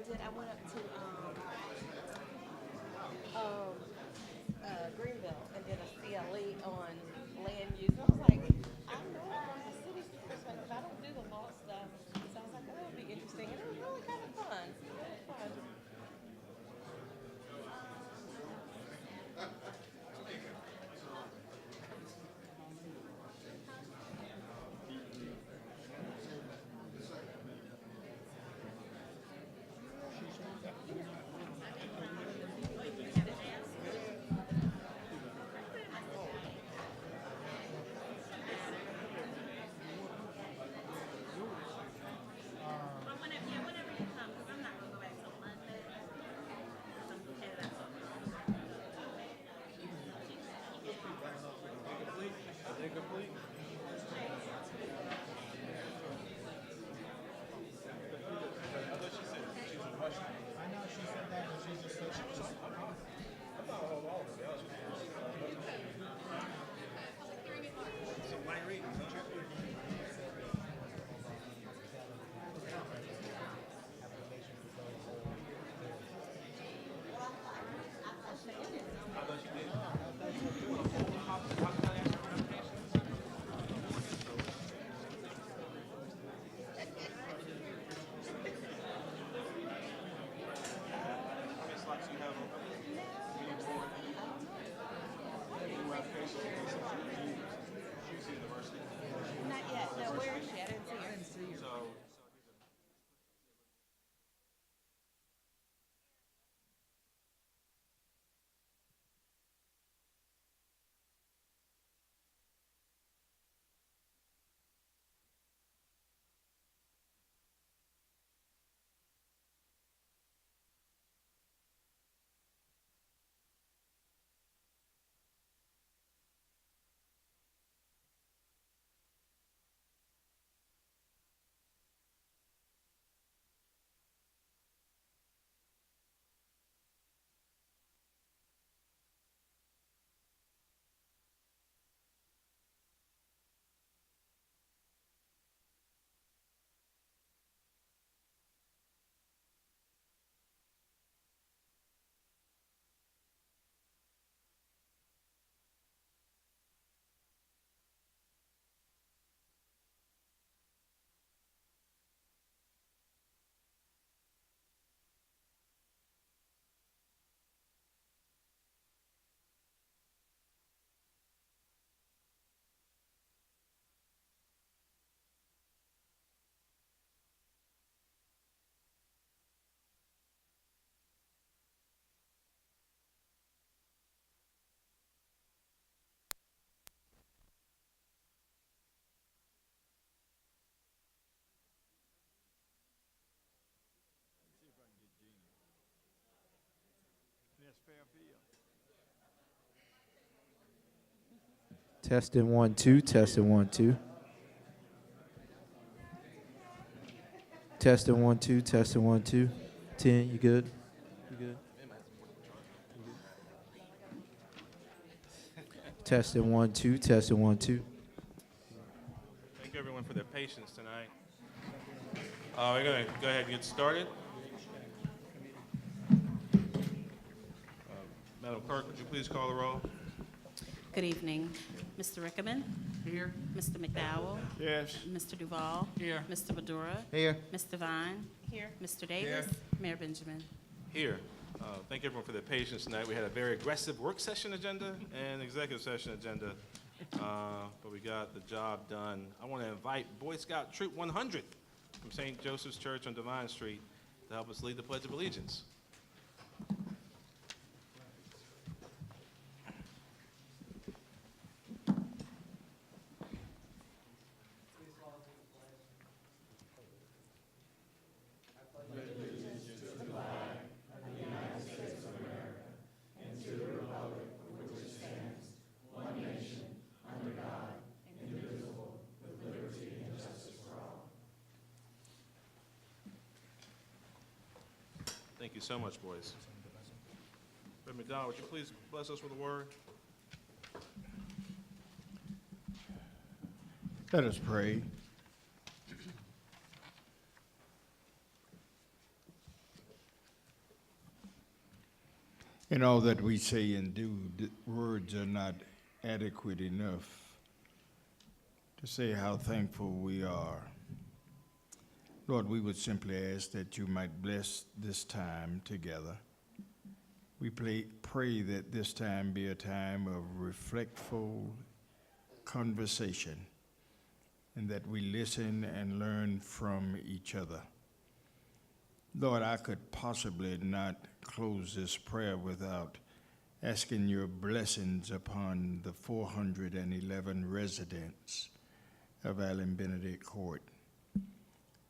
did. I went up to um, Greenville and did a CLE on land use. And I was like, I know it from the city's perspective. I don't do the law stuff. So I was like, oh, it'll be interesting. And it was really kind of fun. It was fun. Not yet. No, where is she? I didn't see her. Testing 1 2, testing 1 2. Testing 1 2, testing 1 2. 10, you good? You good? Testing 1 2, testing 1 2. Thank everyone for their patience tonight. We're going to go ahead and get started. Madam Clerk, would you please call the roll? Good evening. Mr. Rickaman? Here. Mr. McDowell? Yes. Mr. Duval? Here. Mr. Badura? Here. Mr. Vine? Here. Mr. Davis? Mayor Benjamin? Here. Thank everyone for their patience tonight. We had a very aggressive work session agenda and executive session agenda, but we got the job done. I want to invite Boy Scout Troop 100 from St. Joseph's Church on Divine Street to help us lead the Pledge of Allegiance. Thank you so much, boys. Reverend McDonald, would you please bless us with a word? Let us pray. In all that we say and do, words are not adequate enough to say how thankful we are. Lord, we would simply ask that you might bless this time together. We pray that this time be a time of reflectful conversation and that we listen and learn from each other. Lord, I could possibly not close this prayer without asking your blessings upon the 411 residents of Allen Benedict Court.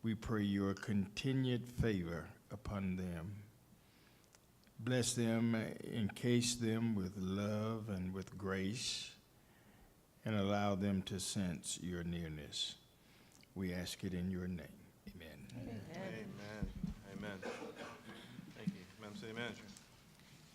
We pray your continued favor upon them. Bless them, encase them with love and with grace, and allow them to sense your nearness. We ask it in your name. Amen. Amen. Amen. Thank you. Madam City Manager.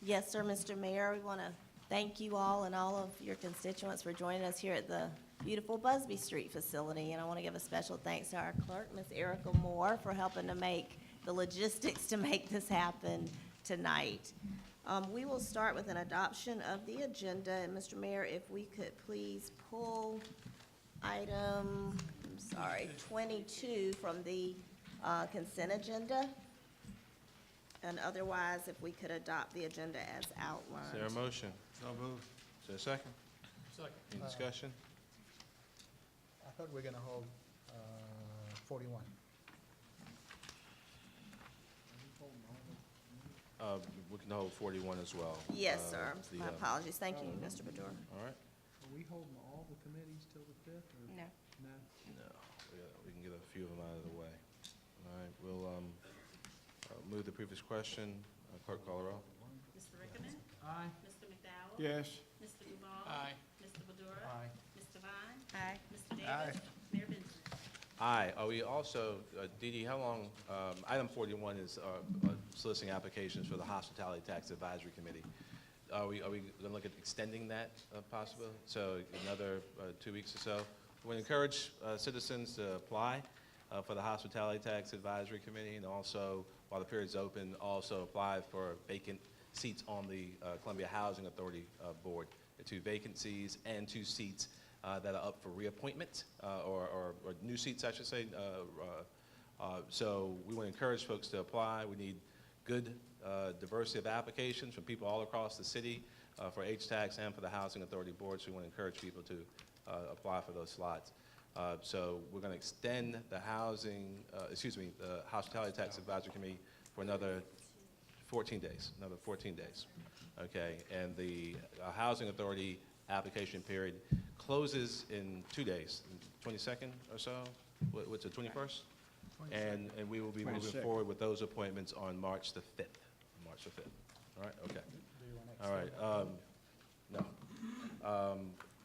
Yes, sir, Mr. Mayor, we want to thank you all and all of your constituents for joining us here at the beautiful Busby Street facility. And I want to give a special thanks to our clerk, Ms. Erica Moore, for helping to make the logistics to make this happen tonight. We will start with an adoption of the agenda. And Mr. Mayor, if we could please pull item, 22 from the consent agenda. And otherwise, if we could adopt the agenda as outlined. Is there a motion? So moved. Is there a second? Second. Any discussion? I thought we were gonna hold 41. We can hold 41 as well. Yes, sir. The, My apologies. Thank you, Mr. Badura. All right. Are we holding all the committees till the 5th, or No. no? No, we can get a few of them out of the way. All right, we'll move the previous question. Clerk call the roll. Mr. Rickman? Aye. Mr. McDowell? Yes. Mr. Duval? Aye. Mr. Badura? Aye. Mr. Vine? Aye. Mr. Davis? Aye. Mayor Benjamin? Aye. Are we also, Dee Dee, how long, item 41 is soliciting applications for the Hospitality Tax Advisory Committee. Are we going to look at extending that possibly? So another 2 weeks or so? We encourage citizens to apply for the Hospitality Tax Advisory Committee, and also, while the period's open, also apply for vacant seats on the Columbia Housing Authority Board. The 2 vacancies and 2 seats that are up for reappointment, or new seats, I should say. So we want to encourage folks to apply. We need good diversity of applications from people all across the city for HTAX and for the Housing Authority Board. So we want to encourage people to apply for those slots. So we're going to extend the the Hospitality Tax Advisory Committee for another 14 days, Okay, and the Housing Authority application period closes in 2 days, 22nd or so, what's it, 21st? And we will be moving 22nd. forward with those appointments on March the 5th. March the 5th. All right, okay. Do you want to All right, extend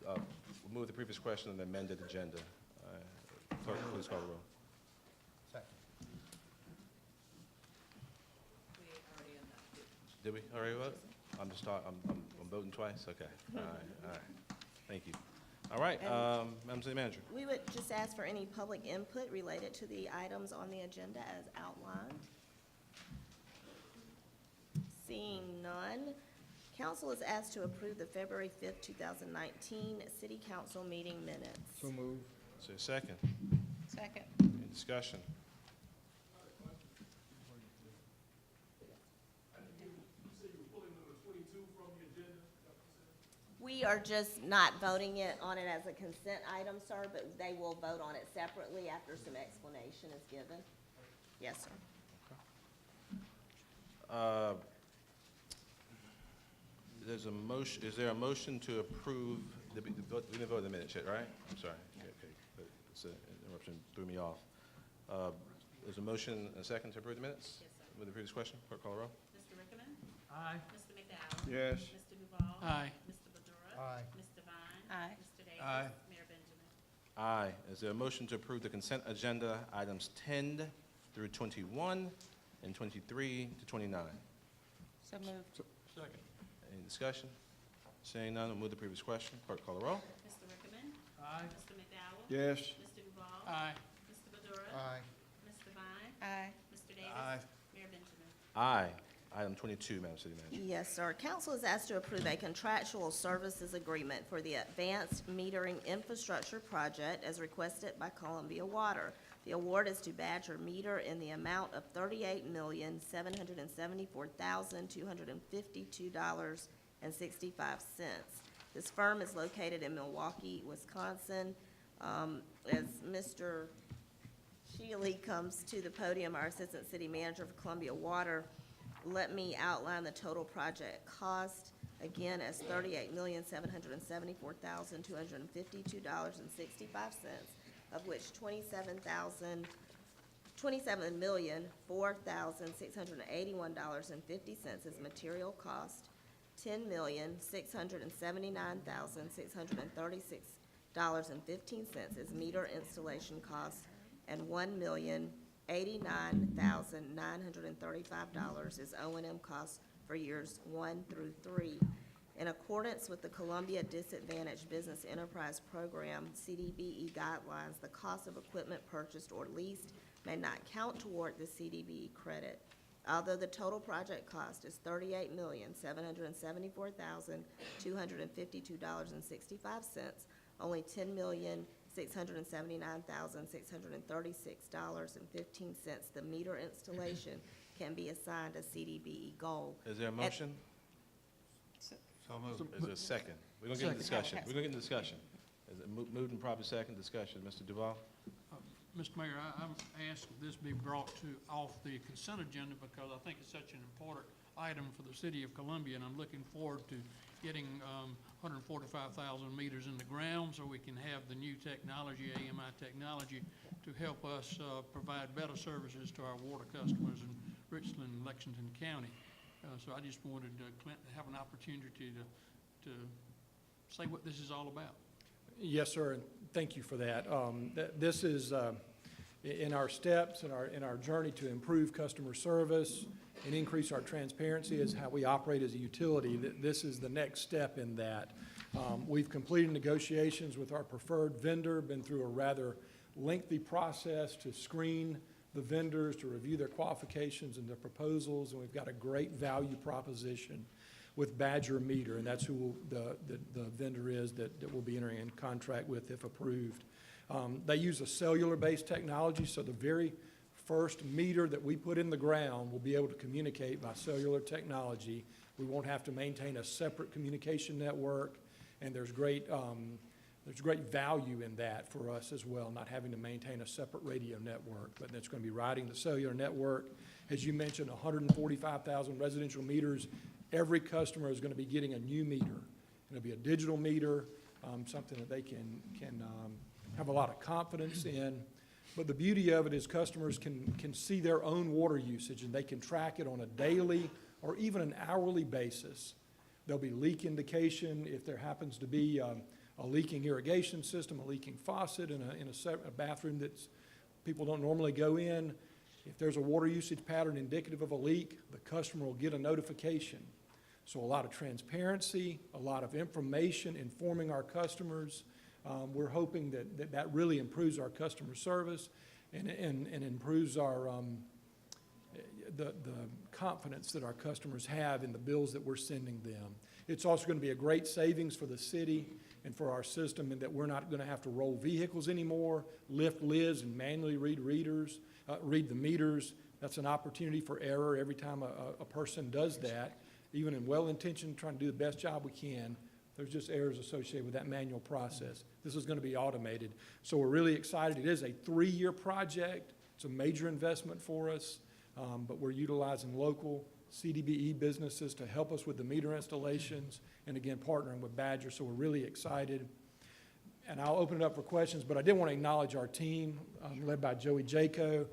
no. We'll move the previous question and amended agenda. Clerk, please call the roll. Second. Did we already vote? I'm voting twice? Okay, all right. Thank you. All right, Madam City Manager. We would just ask for any public input related to the items on the agenda as outlined. Seeing none, council is asked to approve the February 5th, 2019 City Council meeting minutes. So moved. Is there a second? Second. Any discussion? We are just not voting on it as a consent item, sir, but they will vote on it separately after some explanation is given. Yes, sir. There's a motion, is there a motion to approve, we didn't vote in the minutes yet, right? I'm sorry. Okay. It's an interruption, threw me off. There's a motion and a second to approve the minutes? Yes, sir. With the previous question, clerk call the roll. Mr. Rickman? Aye. Mr. McDowell? Yes. Mr. Duval? Aye. Mr. Badura? Aye. Mr. Vine? Aye. Mr. Davis? Aye. Mayor Benjamin? Aye. Is there a motion to approve the consent agenda, items 10 through 21 and 23 to 29? So moved. Second. Any discussion? Seeing none, we'll move the previous question. Clerk call the roll. Mr. Rickman? Aye. Mr. McDowell? Yes. Mr. Duval? Aye. Mr. Badura? Aye. Mr. Vine? Aye. Mr. Davis? Aye. Mayor Benjamin? Aye. Item 22, Madam City Manager. Yes, sir. Council is asked to approve a contractual services agreement for the Advanced Metering Infrastructure Project as requested by Columbia Water. The award is to Badger Meter in the amount of $38,774,252.65. This firm is located in Milwaukee, Wisconsin. As Mr. Shealy comes to the podium, our Assistant City Manager for Columbia Water, let me outline the total project cost, again, as $38,774,252.65, of which $27,004,681.50 is material cost, $10,679,636.15 is meter installation cost, and $1,089,935 is O&M costs for years 1 through 3. In accordance with the Columbia Disadvantaged Business Enterprise Program, CDBE guidelines, the cost of equipment purchased or leased may not count toward the CDBE credit. Although the total project cost is $38,774,252.65, only $10,679,636.15, the meter installation, can be assigned a CDBE goal. Is there a motion? Is there a second? We're gonna get into discussion. We're gonna get into discussion. Is it moved and properly second discussion? Mr. Duval? Mr. Mayor, I'm asked that this be brought off the consent agenda because I think it's such an important item for the city of Columbia, and I'm looking forward to getting 145,000 meters in the ground so we can have the new technology, AMI technology, to help us provide better services to our water customers in Richland and Lexington County. So I just wanted Clint to have an opportunity to say what this is all about. Yes, sir, and thank you for that. This is in our steps, in our journey to improve customer service and increase our transparency as how we operate as a utility. This is the next step in that. We've completed negotiations with our preferred vendor, been through a rather lengthy process to screen the vendors, to review their qualifications and their proposals, and we've got a great value proposition with Badger Meter, and that's who the vendor is that we'll be entering in contract with if approved. They use a cellular-based technology, so the very first meter that we put in the ground will be able to communicate by cellular technology. We won't have to maintain a separate communication network, and there's great value in that for us as well, not having to maintain a separate radio network, but that's going to be riding the cellular network. As you mentioned, 145,000 residential meters. Every customer is going to be getting a new meter. It'll be a digital meter, something that they can have a lot of confidence in. But the beauty of it is customers can see their own water usage, and they can track it on a daily or even an hourly basis. There'll be leak indication if there happens to be a leaking irrigation system, a leaking faucet in a bathroom that people don't normally go in. If there's a water usage pattern indicative of a leak, the customer will get a notification. So a lot of transparency, a lot of information informing our customers. We're hoping that really improves our customer service and improves our the confidence that our customers have in the bills that we're sending them. It's also going to be a great savings for the city and for our system in that we're not going to have to roll vehicles anymore, lift lids and manually read the meters. That's an opportunity for error every time a person does that. Even in well-intentioned, trying to do the best job we can, there's just errors associated with that manual process. This is going to be automated. So we're really excited. It is a 3-year project. It's a major investment for us, but we're utilizing local CDBE businesses to help us with the meter installations and, again, partnering with Badger. So we're really excited. And I'll open it up for questions, but I did want to acknowledge our team led by Joey Jaco,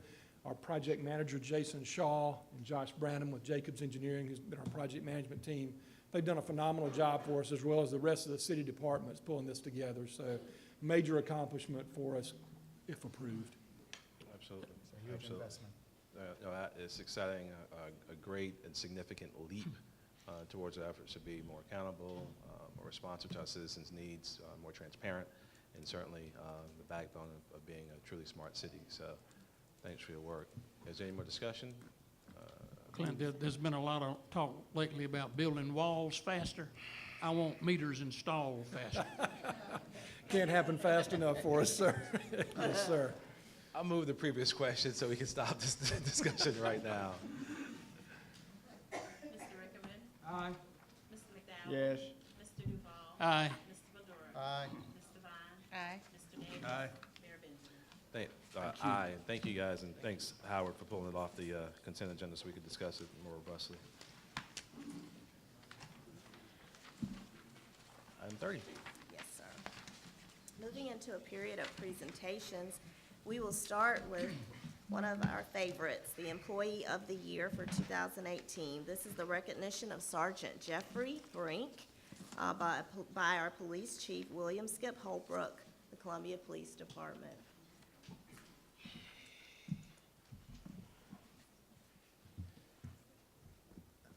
our project manager, Jason Shaw, and Josh Branham with Jacobs Engineering, who's been our project management team. They've done a phenomenal job for us, as well as the rest of the city departments pulling this together. So major accomplishment for us if approved. Absolutely. It's a huge investment. It's exciting, a great and significant leap towards our efforts to be more accountable, more responsive to our citizens' needs, more transparent, and certainly the backbone of being a truly smart city. So thanks for your work. Is there any more discussion? Clint, there's been a lot of talk lately about building walls faster. I want meters installed faster. Can't happen fast enough for us, sir. Yes, sir. I'll move the previous question so we can stop this discussion right now. Mr. Rickman. Aye. Mr. McDowell. Yes. Mr. Duval. Aye. Mr. Badura. Aye. Mr. Vine. Aye. Mr. Davis. Aye. Mayor Benjamin. Aye, thank you guys, and thanks Howard for pulling it off the consent agenda so we could discuss it more robustly. Item 30. Yes, sir. Moving into a period of presentations, we will start with one of our favorites, the Employee of the Year for 2018. This is the recognition of Sergeant Jeffrey Brink by our Police Chief, William Skip Holbrook, the Columbia Police Department.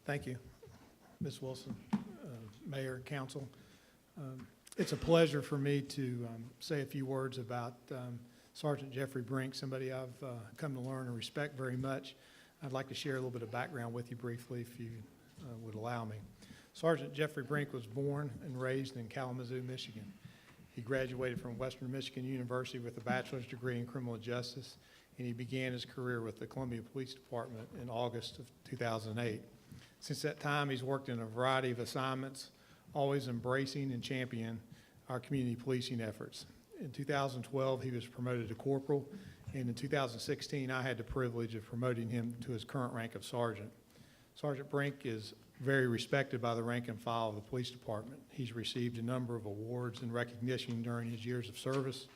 Thank you, Ms. Wilson, Mayor, and Council. It's a pleasure for me to say a few words about Sergeant Jeffrey Brink, somebody I've come to learn and respect very much. I'd like to share a little bit of background with you briefly, if you would allow me. Sergeant Jeffrey Brink was born and raised in Kalamazoo, Michigan. He graduated from Western Michigan University with a bachelor's degree in criminal justice, and he began his career with the Columbia Police Department in August of 2008. Since that time, he's worked in a variety of assignments, always embracing and championing our community policing efforts. In 2012, he was promoted to corporal, and in 2016, I had the privilege of promoting him to his current rank of sergeant. Sergeant Brink is very respected by the rank and file of the police department. He's received a number of awards and recognition during his years of service.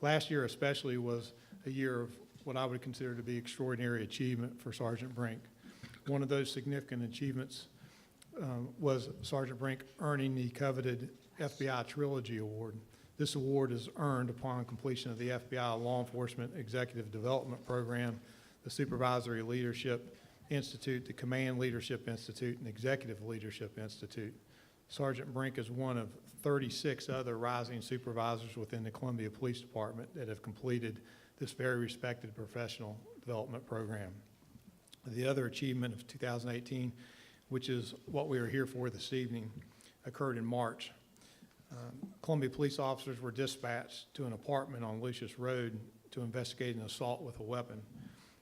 Last year especially was a year of what I would consider to be extraordinary achievement for Sergeant Brink. One of those significant achievements was Sergeant Brink earning the coveted FBI Trilogy Award. This award is earned upon completion of the FBI Law Enforcement Executive Development Program, the Supervisory Leadership Institute, the Command Leadership Institute, and Executive Leadership Institute. Sergeant Brink is one of 36 other rising supervisors within the Columbia Police Department that have completed this very respected professional development program. The other achievement of 2018, which is what we are here for this evening, occurred in March. Columbia police officers were dispatched to an apartment on Lucius Road to investigate an assault with a weapon.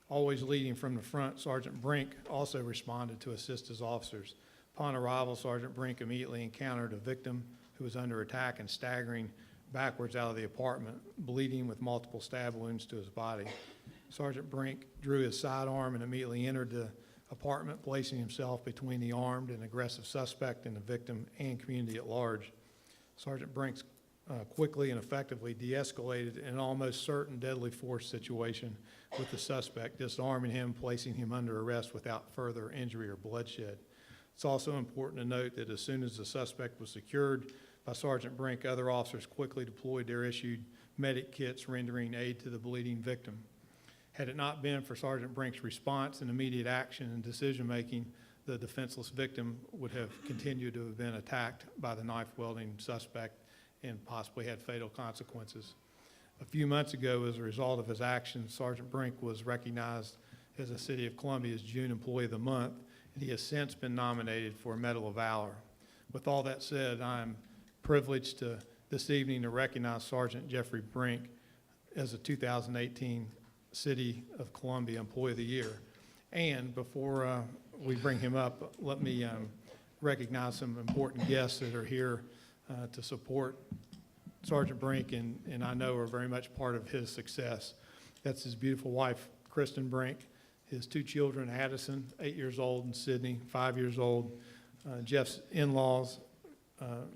Always leading from the front, Sergeant Brink also responded to assist his officers. Upon arrival, Sergeant Brink immediately encountered a victim who was under attack and staggering backwards out of the apartment, bleeding with multiple stab wounds to his body. Sergeant Brink drew his sidearm and immediately entered the apartment, placing himself between the armed and aggressive suspect and the victim and community at large. Sergeant Brink quickly and effectively de-escalated an almost certain deadly force situation with the suspect, disarming him, placing him under arrest without further injury or bloodshed. It's also important to note that as soon as the suspect was secured by Sergeant Brink, other officers quickly deployed their issued medic kits, rendering aid to the bleeding victim. Had it not been for Sergeant Brink's response and immediate action and decision-making, the defenseless victim would have continued to have been attacked by the knife-wielding suspect and possibly had fatal consequences. A few months ago, as a result of his actions, Sergeant Brink was recognized as the City of Columbia's June Employee of the Month, and he has since been nominated for a Medal of Valor. With all that said, I'm privileged this evening to recognize Sergeant Jeffrey Brink as a 2018 City of Columbia Employee of the Year. And before we bring him up, let me recognize some important guests that are here to support Sergeant Brink and I know are very much part of his success. That's his beautiful wife, Kristen Brink, his two children, Addison, 8 years old, and Sydney, 5 years old, Jeff's in-laws,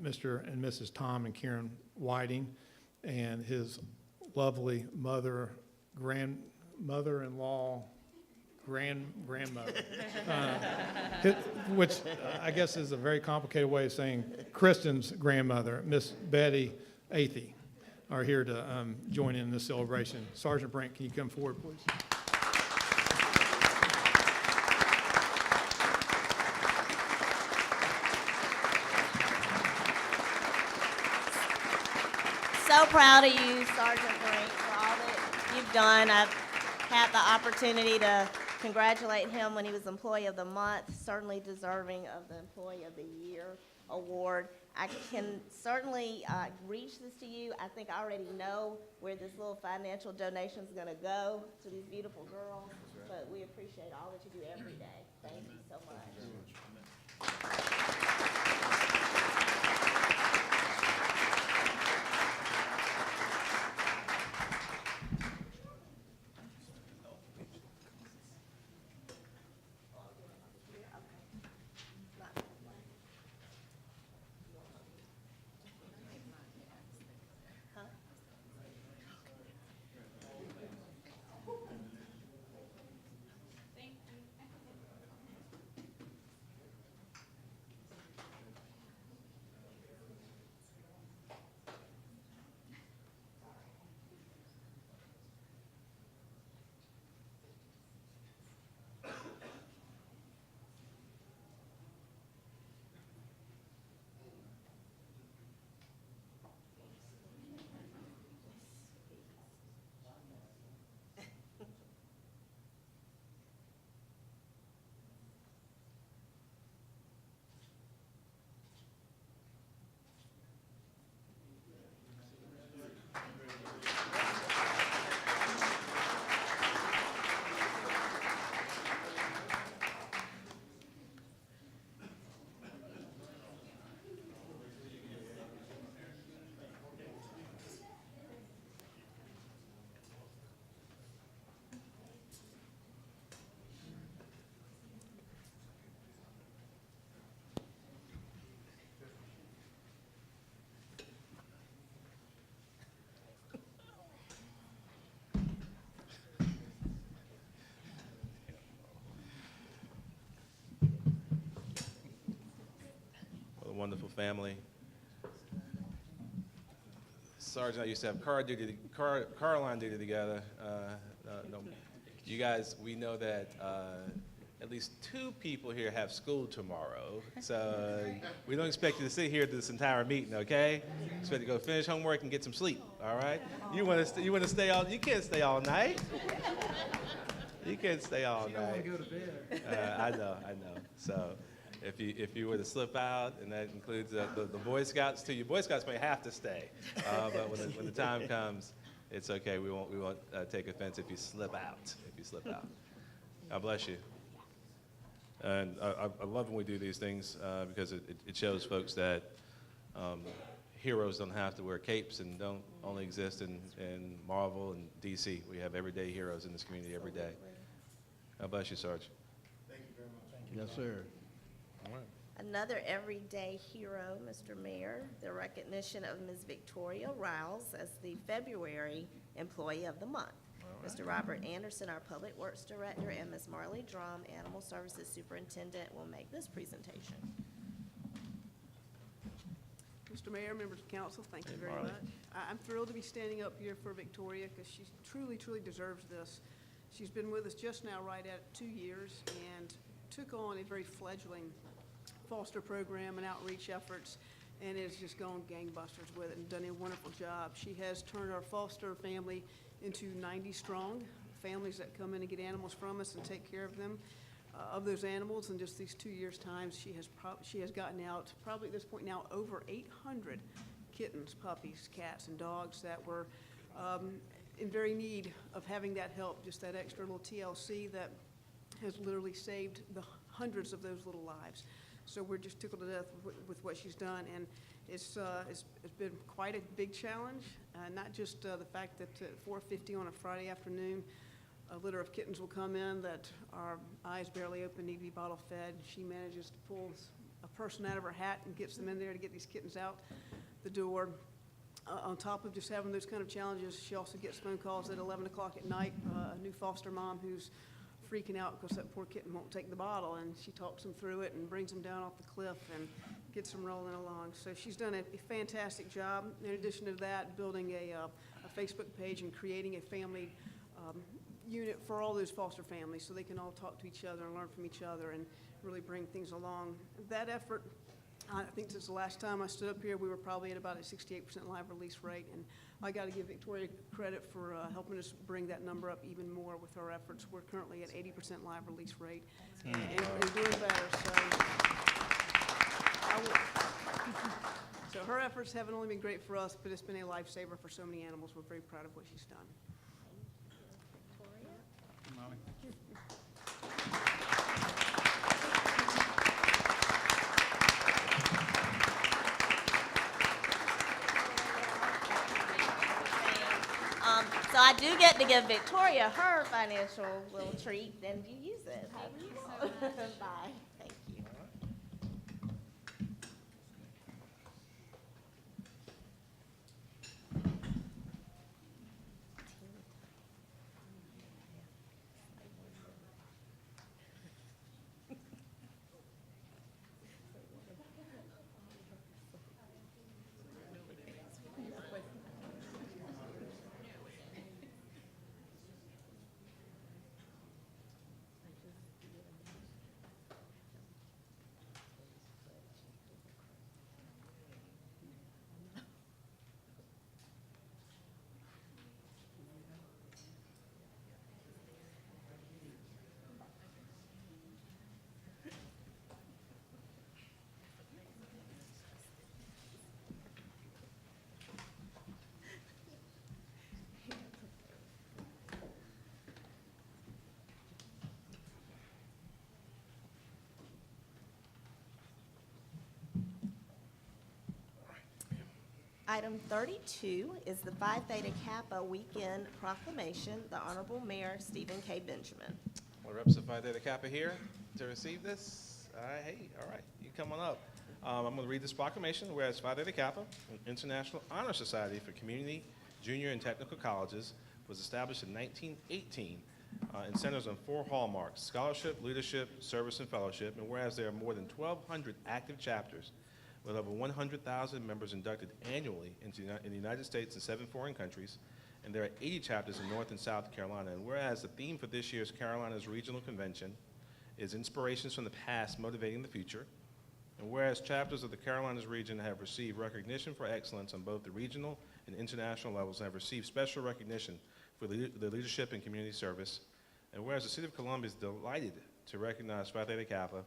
Mr. and Mrs. Tom and Karen Whiting, and his lovely grandmother-in-law, grandmother, which I guess is a very complicated way of saying Kristen's grandmother, Miss Betty Athey, are here to join in this celebration. Sergeant Brink, can you come forward, please? So proud of you, Sergeant Brink, for all that you've done. I've had the opportunity to congratulate him when he was Employee of the Month, certainly deserving of the Employee of the Year award. I can certainly reach this to you. I think I already know where this little financial donation is going to go to these beautiful girls, but we appreciate all that you do every day. Thank you so much. What a wonderful family. Sergeant and I used to have car line duty together. No, you guys, we know that at least 2 people here have school tomorrow, so we don't expect you to sit here this entire meeting, okay? Expect you to go finish homework and get some sleep, all right? You want to stay all? You can't stay all night. You can't stay all night. You don't want to go to bed. I know. So, if you were to slip out, and that includes the Boy Scouts too. You Boy Scouts may have to stay, but when the time comes, it's okay. We won't take offense if you slip out. God bless you. And I love when we do these things because it shows folks that heroes don't have to wear capes and don't only exist in Marvel and DC. We have everyday heroes in this community every day. God bless you, Sarge. Thank you very much. Yes, sir. All right. Another everyday hero, Mr. Mayor, the recognition of Ms. Victoria Riles as the February Employee of the Month. Mr. Robert Anderson, our Public Works Director, and Ms. Marley Drum, Animal Services Superintendent, will make this presentation. Mr. Mayor, members of council, thank you very Marley. much. I'm thrilled to be standing up here for Victoria because she truly, truly deserves this. She's been with us just now right at 2 years and took on a very fledgling foster program and outreach efforts and has just gone gangbusters with it and done a wonderful job. She has turned our foster family into 90 strong families that come in and get animals from us and take care of them. Of those animals in just these 2 years' time, she has gotten out probably at this point now over 800 kittens, puppies, cats, and dogs that were in very need of having that help, just that extra little TLC that has literally saved the hundreds of those little lives. So we're just tickled to death with what she's done, and it's been quite a big challenge. Not just the fact that at 4:50 on a Friday afternoon, a litter of kittens will come in that are eyes barely open, need to be bottle fed. She manages to pull a person out of her hat and gets them in there to get these kittens out the door. On top of just having those kind of challenges, she also gets phone calls at 11 o'clock at night, a new foster mom who's freaking out because that poor kitten won't take the bottle, and she talks them through it and brings them down off the cliff and gets them rolling along. So she's done a fantastic job. In addition to that, building a Facebook page and creating a family unit for all those foster families so they can all talk to each other and learn from each other and really bring things along. That effort I think since the last time I stood up here, we were probably at about a 68% live release rate, and I got to give Victoria credit for helping us bring that number up even more with our efforts. We're currently at 80% live release rate and doing better. So her efforts haven't only been great for us, but it's been a lifesaver for so many animals. We're very proud of what she's done. So I do get to give Victoria her financial little treat, and you use it. However you want. Bye. Thank you. Item 32 is the Phi Theta Kappa Weekend Proclamation, the Honorable Mayor Stephen K. Benjamin. Well, reps of Phi Theta Kappa here to receive this. Hey, all right, you come on up. I'm going to read this proclamation. Whereas Phi Theta Kappa, an international honor society for community, junior, and technical colleges, was established in 1918 and centers on 4 hallmarks: scholarship, leadership, service, and fellowship. And whereas there are more than 1,200 active chapters with over 100,000 members inducted annually in the United States and 7 foreign countries, and there are 80 chapters in North and South Carolina. And whereas the theme for this year's Carolinas Regional Convention is Inspirations from the Past Motivating the Future, and whereas chapters of the Carolinas region have received recognition for excellence on both the regional and international levels and have received special recognition for their leadership and community service, and whereas the City of Columbia is delighted to recognize Phi Theta Kappa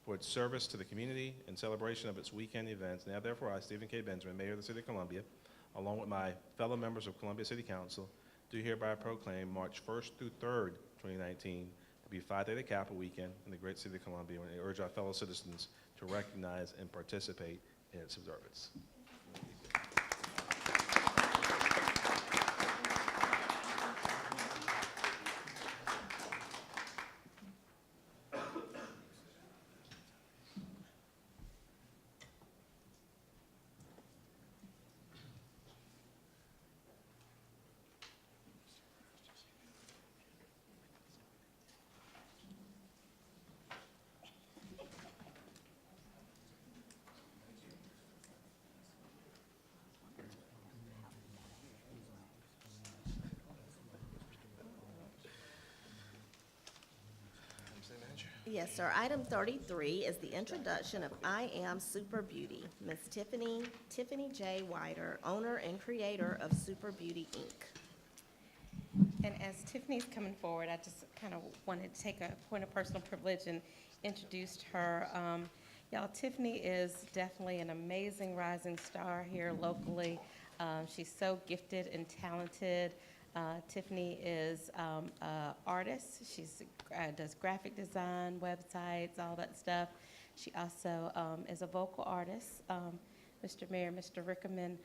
for its service to the community and celebration of its weekend events. Now, therefore, I, Stephen K. Benjamin, Mayor of the City of Columbia, along with my fellow members of Columbia City Council, do hereby proclaim March 1st through 3rd, 2019, to be Phi Theta Kappa Weekend in the great City of Columbia, and I urge our fellow citizens to recognize and participate in its observance. Yes, sir. Item 33 is the introduction of I Am Super Beauty. Ms. Tiffany J. Wider, owner and creator of Super Beauty, Inc. And as Tiffany's coming forward, I just kind of wanted to take a point of personal privilege and introduce her. Y'all, Tiffany is definitely an amazing rising star here locally. She's so gifted and talented. Tiffany is an artist. She does graphic design, websites, all that stuff. She also is a vocal artist. Mr. Mayor, Mr. Rickerman,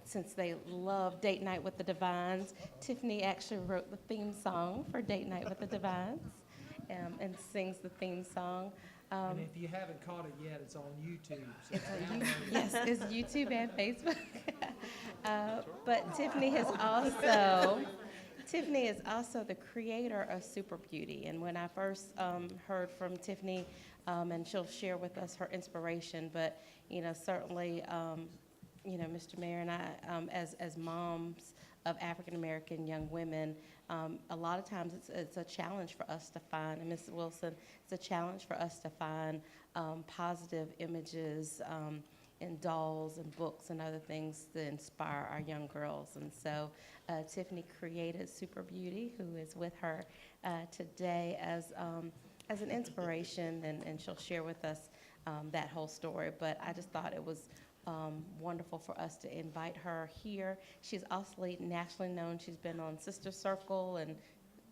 since they love Date Night with the Divines, Tiffany actually wrote the theme song for Date Night with the Divines and sings the theme song. And if you haven't caught it yet, it's on YouTube. So It's on YouTube. Yes, it's YouTube and Facebook. But Tiffany is also the creator of Super Beauty. And when I first heard from Tiffany, and she'll share with us her inspiration, but certainly, Mr. Mayor and I, as moms of African American young women, A lot of times it's a challenge for us to find, and Ms. Wilson, it's a challenge for us to find positive images in dolls and books and other things to inspire our young girls. And so Tiffany created Super Beauty, who is with her today as an inspiration, and she'll share with us that whole story. But I just thought it was wonderful for us to invite her here. She's also nationally known. She's been on Sister Circle and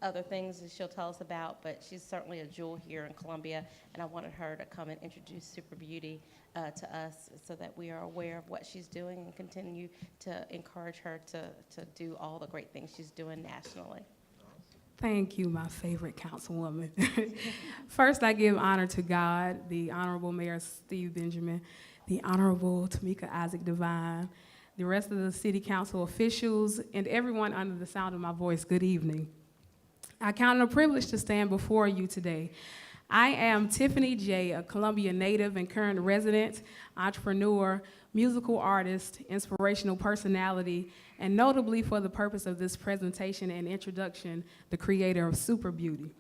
other things that she'll tell us about, but she's certainly a jewel here in Columbia, and I wanted her to come and introduce Super Beauty to us so that we are aware of what she's doing and continue to encourage her to do all the great things she's doing nationally. Thank you, my favorite councilwoman. First, I give honor to God, the Honorable Mayor Steve Benjamin, the Honorable Tamika Isaac Devine, the rest of the City Council officials, and everyone under the sound of my voice, good evening. I count it a privilege to stand before you today. I am Tiffany J., a Columbia native and current resident, entrepreneur, musical artist, inspirational personality, and notably for the purpose of this presentation and introduction, the creator of Super Beauty.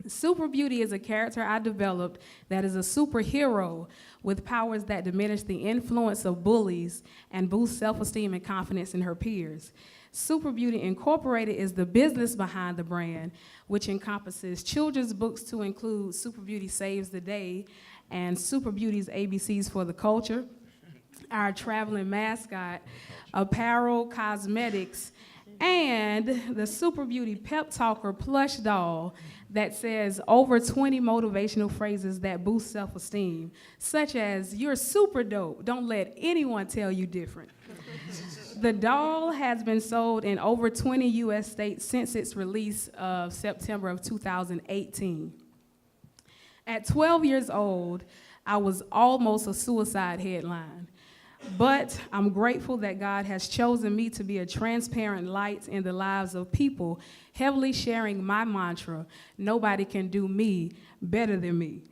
Super Beauty is a character I developed that is a superhero with powers that diminish the influence of bullies and boost self-esteem and confidence in her peers. Super Beauty Incorporated is the business behind the brand, which encompasses children's books to include Super Beauty Saves the Day and Super Beauty's ABCs for the Culture, our traveling mascot, apparel, cosmetics, and the Super Beauty Pep Talker plush doll that says over 20 motivational phrases that boost self-esteem, such as, "You're super dope, don't let anyone tell you different." The doll has been sold in over 20 U.S. states since its release of September of 2018. At 12 years old, I was almost a suicide headline. But I'm grateful that God has chosen me to be a transparent light in the lives of people, heavily sharing my mantra, nobody can do me better than me.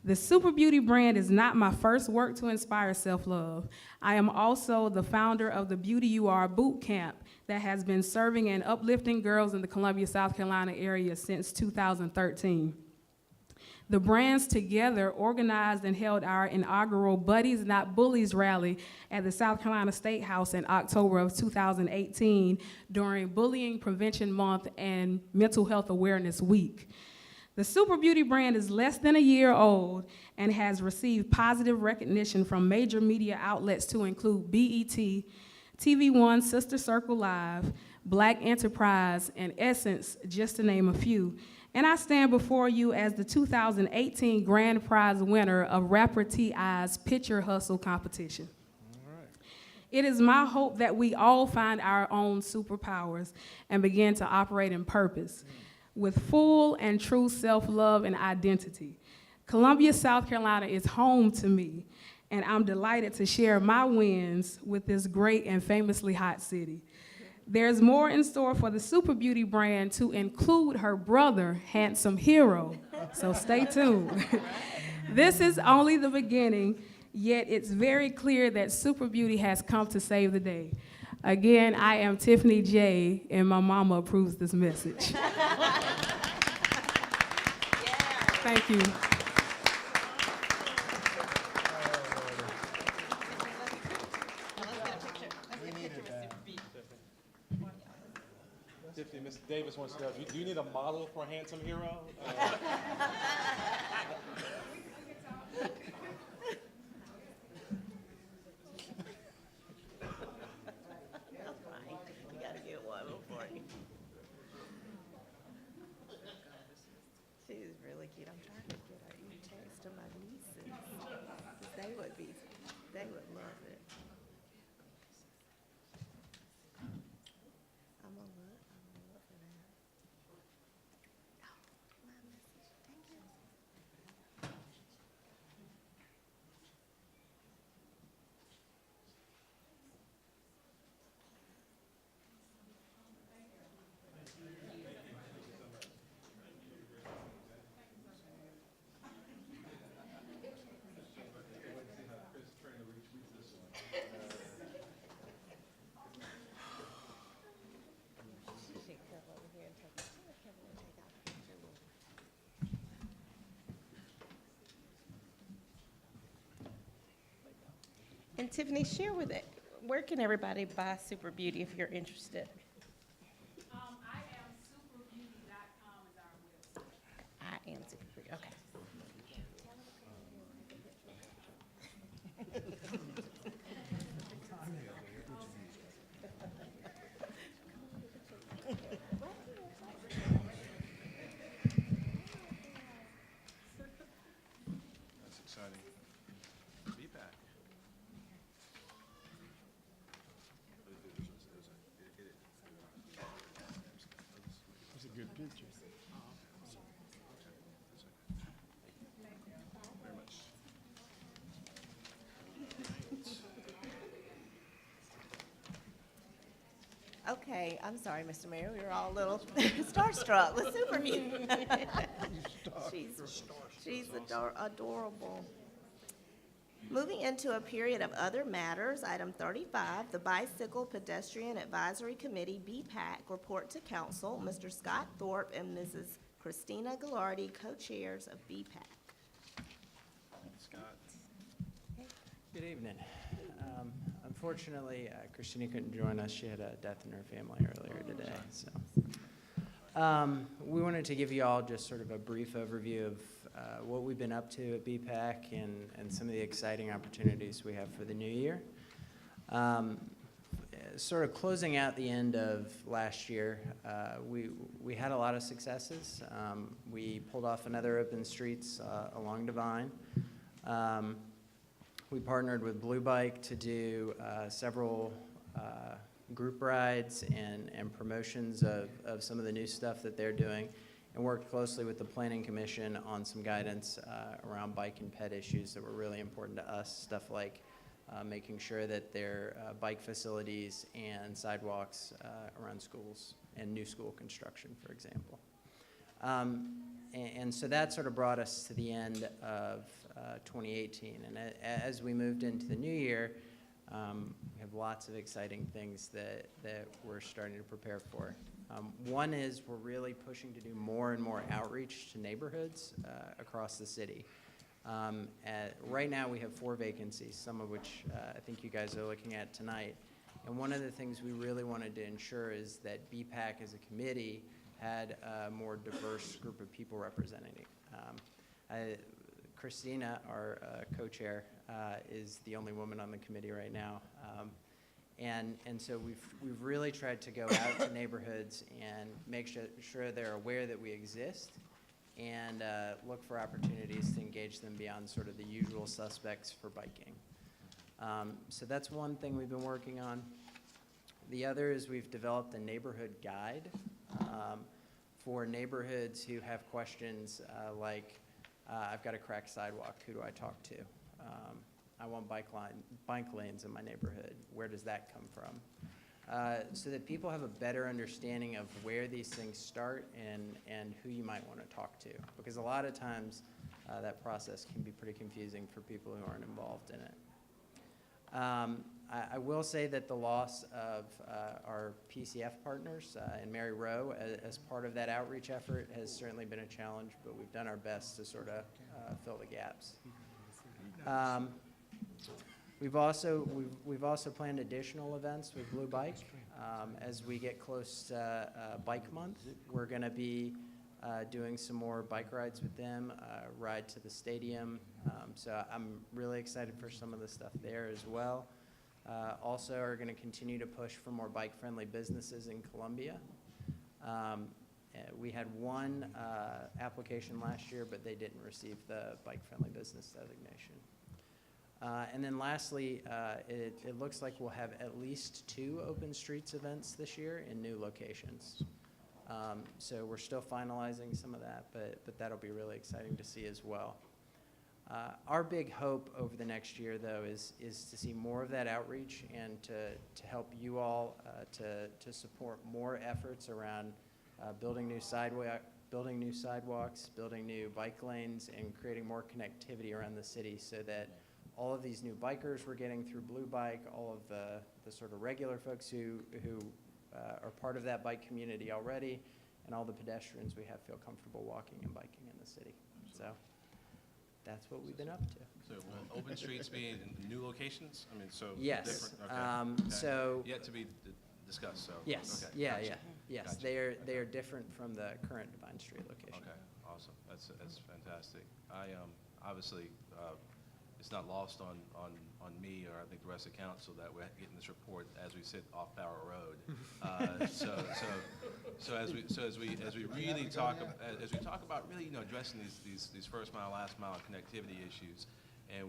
The Super Beauty brand is not my first work to inspire self-love. I am also the founder of the Beauty You Are boot camp that has been serving and uplifting girls in the Columbia, South Carolina area since 2013. The brands together organized and held our inaugural Buddies Not Bullies rally at the South Carolina State House in October of 2018 during Bullying Prevention Month and Mental Health Awareness Week. The Super Beauty brand is less than a year old and has received positive recognition from major media outlets to include BET, TV One, Sister Circle Live, Black Enterprise, and Essence, just to name a few. And I stand before you as the 2018 Grand Prize winner of Rapper T.I.'s Picture Hustle competition. It is my hope that we all find our own superpowers and begin to operate in purpose with full and true self-love and identity. Columbia, South Carolina is home to me, and I'm delighted to share my wins with this great and famously hot city. There's more in store for the Super Beauty brand to include her brother, Handsome Hero, so stay tuned. This is only the beginning, yet it's very clear that Super Beauty has come to save the day. Again, I am Tiffany J., and my mama approves this message. Thank you. Tiffany, Mr. Davis wants to know, do you need a model for Handsome Hero? You gotta get one before you. She's really cute. I'm trying to get her e-text to my nieces. 'Cause they would love it. I'm gonna look for that. Oh, my message. Thank you. And Tiffany, share with it, where can everybody buy Super Beauty if you're interested? I am superbeauty.com is our website. I am Super Beauty, okay. That's exciting. Be back. That's a good picture. Very much. Okay, I'm sorry, Mr. Mayor, we were all a little starstruck with Super Beauty. She's adorable. Moving into a period of other matters, item 35, the Bicycle Pedestrian Advisory Committee, BPAC, report to council. Mr. Scott Thorpe and Mrs. Christina Gallardi, co-chairs of BPAC. Scott. Good evening. Unfortunately, Christina couldn't join us. She had a death in her family earlier today. So, we wanted to give you all just sort of a brief overview of what we've been up to at BPAC and some of the exciting opportunities we have for the new year. Sort of closing out the end of last year, we had a lot of successes. We pulled off another Open Streets along Divine. We partnered with Blue Bike to do several group rides and promotions of some of the new stuff that they're doing, and worked closely with the Planning Commission on some guidance around bike and pet issues that were really important to us, stuff like making sure that there are bike facilities and sidewalks around schools and new school construction, for example. And so that sort of brought us to the end of 2018. And as we moved into the new year, we have lots of exciting things that we're starting to prepare for. One is we're really pushing to do more and more outreach to neighborhoods across the city. Right now we have 4 vacancies, some of which I think you guys are looking at tonight. And one of the things we really wanted to ensure is that BPAC as a committee had a more diverse group of people representing it. Christina, our co-chair, is the only woman on the committee right now. And so we've really tried to go out to neighborhoods and make sure they're aware that we exist and look for opportunities to engage them beyond sort of the usual suspects for biking. So that's one thing we've been working on. The other is we've developed a neighborhood guide for neighborhoods who have questions like, I've got a cracked sidewalk, who do I talk to? I want bike lanes in my neighborhood. Where does that come from? So that people have a better understanding of where these things start and who you might want to talk to. Because a lot of times that process can be pretty confusing for people who aren't involved in it. I will say that the loss of our PCF partners in Mary Rowe as part of that outreach effort has certainly been a challenge, but we've done our best to sort of fill the gaps. We've also planned additional events with Blue Bike. As we get close to Bike Month, we're going to be doing some more bike rides with them, ride to the stadium. So I'm really excited for some of the stuff there as well. Also are going to continue to push for more bike-friendly businesses in Columbia. We had one application last year, but they didn't receive the bike-friendly business designation. And then lastly, it looks like we'll have at least 2 Open Streets events this year in new locations. So we're still finalizing some of that, but that'll be really exciting to see as well. Our big hope over the next year, though, is to see more of that outreach and to help you all to support more efforts around building new sidewalks, building new bike lanes, and creating more connectivity around the city so that all of these new bikers we're getting through Blue Bike, all of the sort of regular folks who are part of that bike community already, and all the pedestrians we have feel comfortable walking and biking in the city. So that's what we've been up to. So will open streets be in new locations? I mean, so Yes. different, okay. So, Yet to be discussed, so. yes, okay, yeah, gotcha. yeah, yes. Gotcha. They are different from the current Divine Street location. Okay, awesome. That's fantastic. I, obviously, it's not lost on me or I think the rest of council that we're getting this report as we sit off Barrow Road. So as we really talk, as we talk about really, addressing these first mile, last mile connectivity issues, and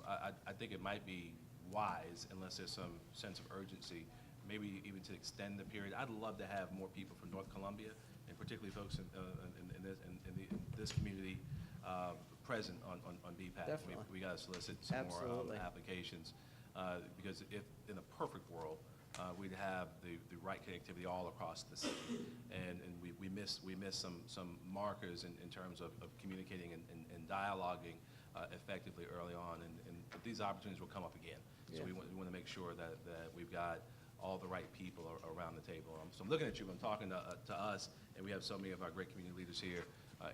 I think it might be wise, unless there's some sense of urgency, maybe even to extend the period. I'd love to have more people from North Columbia, and particularly folks in this community, present on BPAC. Definitely. We got to solicit some more Absolutely. applications, because if, in a perfect world, we'd have the right connectivity all across the city. And we miss some markers in terms of communicating and dialoguing effectively early on. But these opportunities will come up again. So Yeah. we want to make sure that we've got all the right people around the table. So I'm looking at you, I'm talking to us, and we have so many of our great community leaders here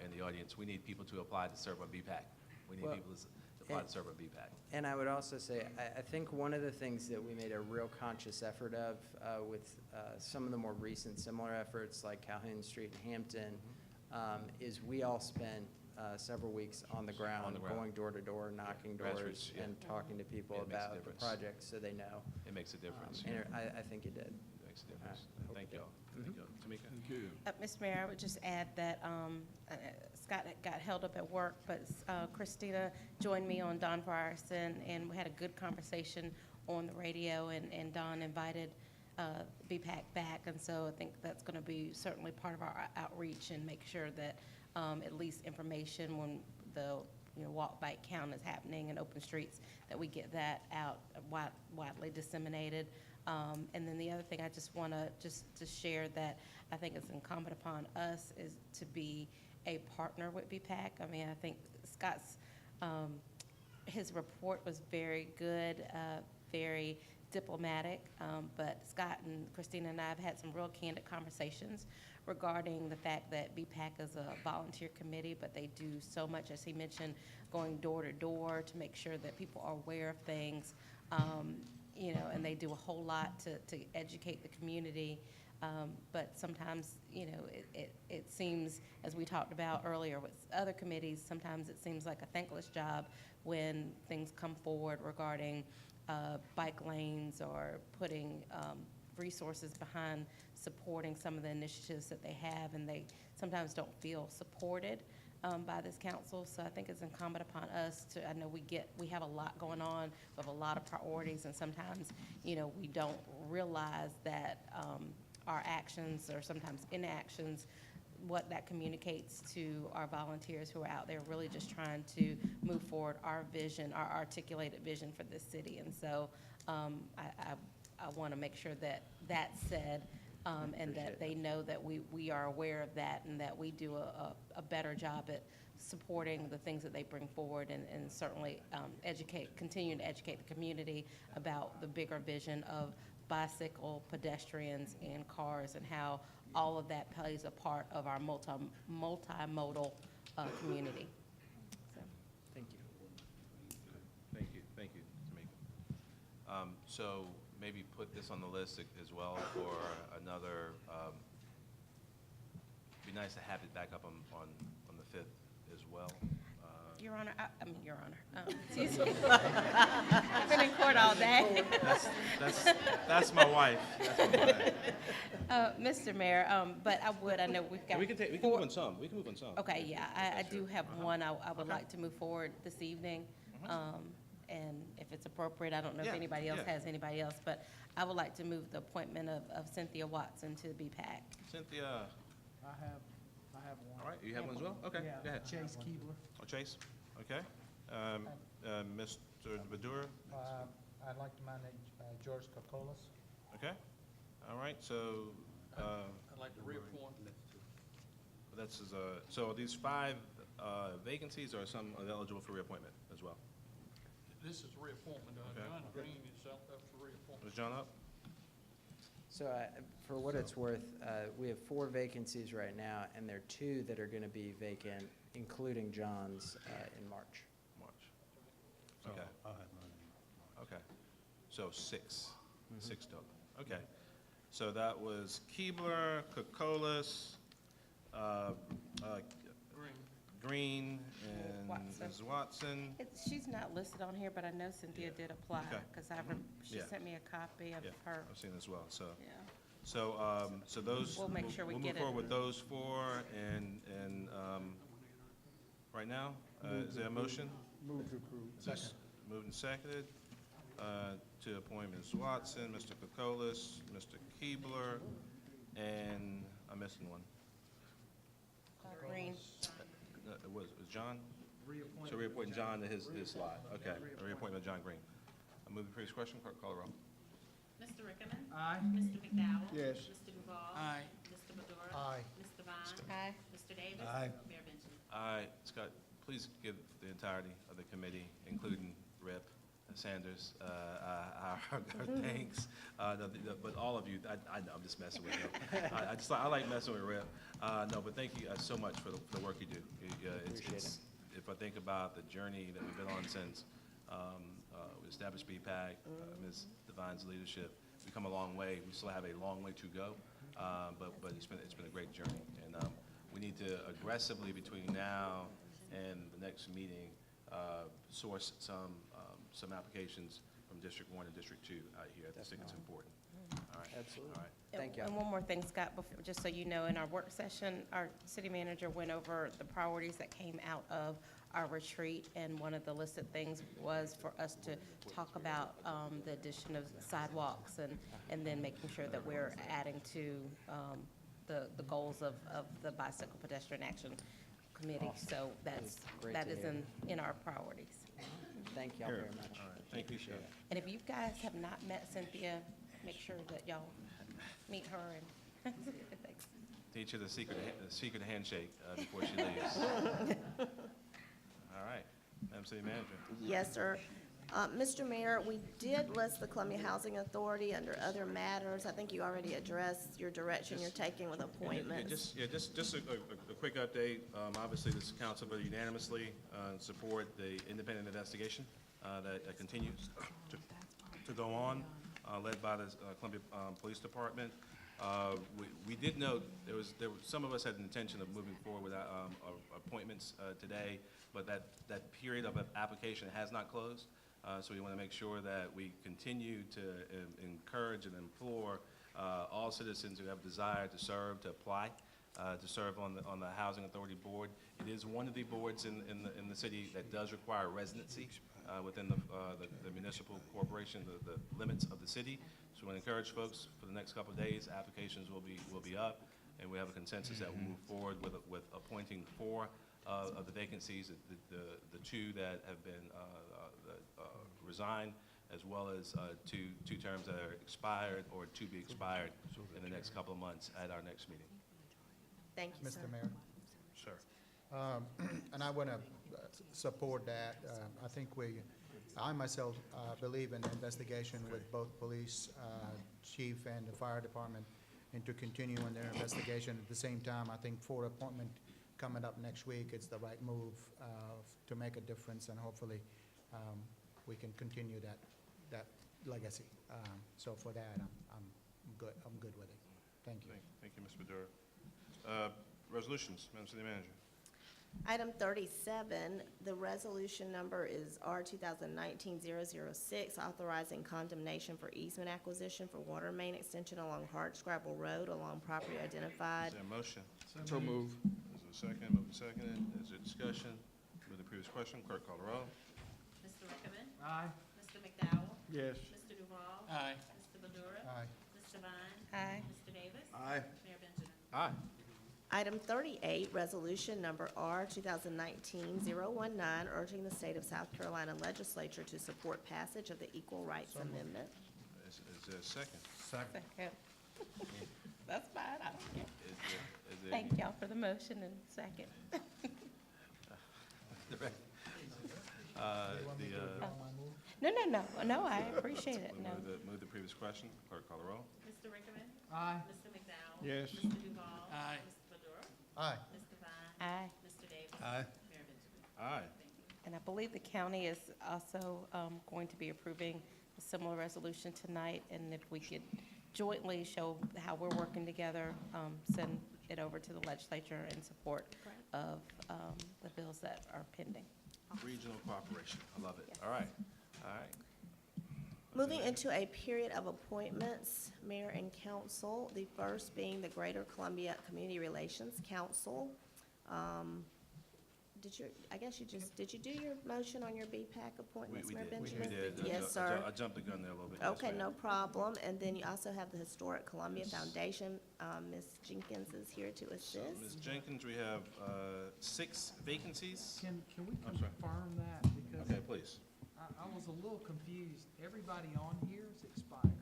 in the audience. We need people to apply to serve on BPAC. We need Well, people to apply to serve on BPAC. And I would also say, I think one of the things that we made a real conscious effort of with some of the more recent similar efforts like Calhoun Street and Hampton is we all spent several weeks on the ground, going door to door, knocking doors, Grassroots, yeah. and talking to people Yeah, it makes a about the difference. project so they know. It makes a difference. And I think it did. It makes a difference. hope Thank it you all. Thank you all. Tamika? Thank you. Mr. Mayor, I would just add that Scott got held up at work, but Christina joined me on Don Frierson, and we had a good conversation on the radio, and Don invited BPAC back, and so I think that's going to be certainly part of our outreach and make sure that at least information when the walk, bike count is happening in open streets, that we get that out widely disseminated. And then the other thing I just want to share that I think is incumbent upon us is to be a partner with BPAC. I mean, I think Scott's, his report was very good, very diplomatic, but Scott and Christina and I have had some real candid conversations regarding the fact that BPAC is a volunteer committee, but they do so much, as he mentioned, going door to door to make sure that people are aware of things, and they do a whole lot to educate the community. But sometimes, it seems, as we talked about earlier with other committees, sometimes it seems like a thankless job when things come forward regarding bike lanes or putting resources behind supporting some of the initiatives that they have, and they sometimes don't feel supported by this council. So I think it's incumbent upon us to, I know we have a lot going on, we have a lot of priorities, and sometimes, we don't realize that our actions or sometimes inactions, what that communicates to our volunteers who are out there really just trying to move forward our vision, our articulated vision for this city. And so I want to make sure that that's said, and that they know that we are aware of that, and that we do a better job at supporting the things that they bring forward, and certainly continue to educate the community about the bigger vision of bicycle, pedestrians, and cars, and how all of that plays a part of our multimodal community. So. Thank you. Thank you, Tamika. So maybe put this on the list as well for another, be nice to have it back up on the 5th as well. Your Honor, I mean, Your Honor, excuse me. I've been in court all day. That's my wife. That's my wife. Mr. Mayor, but I know we've got. We can move on some. We can move on some. Okay, yeah, I do have one I would like to move forward this evening. And if it's appropriate, I don't know if anybody else has anybody else, but I would like to move the appointment of Cynthia Watson to BPAC. Cynthia, I have one. all right, you have one as well? Okay, Yeah, go ahead. Chase Keebler. Oh, Chase, okay. Mr. Badura, I'd like to nominate George Kokolas. okay. All right, so, I'd like to reappoint. so are these 5 vacancies, or some are eligible for reappointment as well? This is reappointment. Okay. John Green is up for reappointment. Is John up? So for what it's worth, we have 4 vacancies right now, and there are 2 that are going to be vacant including John's, in March. March. Okay. Okay. So 6 total. Okay. So that was Keebler, Kokolas, Green, and Watson. Ms. Watson. She's not listed on here, but I know Cynthia did apply, Okay. because she Yeah. sent me a copy of Yeah, her, I've seen it as well, so. yeah. So those. We'll make sure we we'll get move forward it. with those four, and, right now, is there a motion? Move to approve. Second. Moved and seconded, to appoint Ms. Watson, Mr. Kokolas, Mr. Keebler, and I'm missing one. Green. Was John? So reappointing John to his slot. Okay, a reappointment of John Green. I move the previous question, clerk call the roll. Mr. Rickman. Aye. Mr. McDowell. Yes. Mr. Duval. Aye. Mr. Badura. Aye. Ms. Devine. Aye. Mr. Davis. Aye. Mayor Benjamin. Aye. Scott, please give the entirety of the committee, including Rep. Sanders, our thanks. But all of you, I know, I'm just messing with you. I like messing with Rep. No, but thank you so much for the work you do. If I think about the journey that we've been on since we established BPAC, Ms. Devine's leadership, we've come a long way. We still have a long way to go, but it's been a great journey. And we need to aggressively, between now and the next meeting, source some applications from District 1 and District 2 out here. I just think it's important. All right. Absolutely. All right. Thank you. And one more thing, Scott, just so you know, in our work session, our city manager went over the priorities that came out of our retreat, and one of the listed things was for us to talk about the addition of sidewalks and then making sure that we're adding to the goals of the Bicycle Pedestrian Action Committee. So Great that to is hear. in our priorities. Thank y'all very much. All right. Thank you, Appreciate Chef. it. And if you guys have not met Cynthia, make sure that y'all meet her and thanks. Teach her the secret handshake before she leaves. All right. Madam City Manager. Yes, sir. Mr. Mayor, we did list the Columbia Housing Authority under other matters. I think you already addressed your direction you're taking with appointments. Just a quick update. Obviously, this council voted unanimously support the independent investigation that continues to go on, led by the Columbia Police Department. We did note some of us had an intention of moving forward with appointments today, but that period of application has not closed. So we want to make sure that we continue to encourage and implore all citizens who have desire to serve, to apply, to serve on the Housing Authority Board. It is one of the boards in the city that does require residency within the municipal corporation, the limits of the city. So we want to encourage folks for the next couple of days. Applications will be up, and we have a consensus that we'll move forward with appointing 4 of the vacancies, the 2 that have been resigned, as well as two terms that are expired or to be expired in the next couple of months at our next meeting. Thank you, sir. Mr. Mayor, Sir. and I want to support that. I think I myself believe in the investigation with both police chief and the fire department, and to continue on their investigation. At the same time, I think 4 appointment coming up next week, it's the right move to make a difference, and hopefully we can continue that legacy. So for that, I'm good. I'm good with it. Thank you. Thank you, Mr. Badura. Resolutions, Madam City Manager. Item 37, the resolution number is R 2019-006, authorizing condemnation for easement acquisition for water main extension along Hardscrabble Road along property identified. Is there a motion? So move. Is there a second? Moved and seconded. Is there discussion? With the previous question, clerk call the roll. Mr. Rickman. Aye. Mr. McDowell. Yes. Mr. Duval. Aye. Mr. Badura. Aye. Ms. Devine. Aye. Mr. Davis. Aye. Mayor Benjamin. Aye. Item 38, resolution number R 2019-019, urging the state of South Carolina legislature to support passage of the Equal Rights Amendment. Is there a second? Second. Second. That's fine, I don't care. Is there Thank y'all for the motion and second. No, I appreciate it, no. Move the previous question, clerk call the roll. Mr. Rickman. Aye. Mr. McDowell. Yes. Mr. Duval. Aye. Mr. Badura. Aye. Ms. Devine. Aye. Mr. Davis. Aye. Aye. And I believe the county is also going to be approving a similar resolution tonight, and if we could jointly show how we're working together, send it over to the legislature in support of the bills that are pending. Regional cooperation. I love it. All right. All right. Moving into a period of appointments, mayor and council, the first being the Greater Columbia Community Relations Council. Did you do your motion on your BPAC appointments, We Mayor did. Benjamin? We did. Yes, sir. I jumped the gun there a little bit. Yes, Okay, ma'am. no problem. And then you also have the Historic Columbia Foundation. Ms. Jenkins is here to So, assist. Ms. Jenkins, we have 6 vacancies. Can we I'm sorry. confirm that? Because Okay, please. I was a little confused. Everybody on here is expired.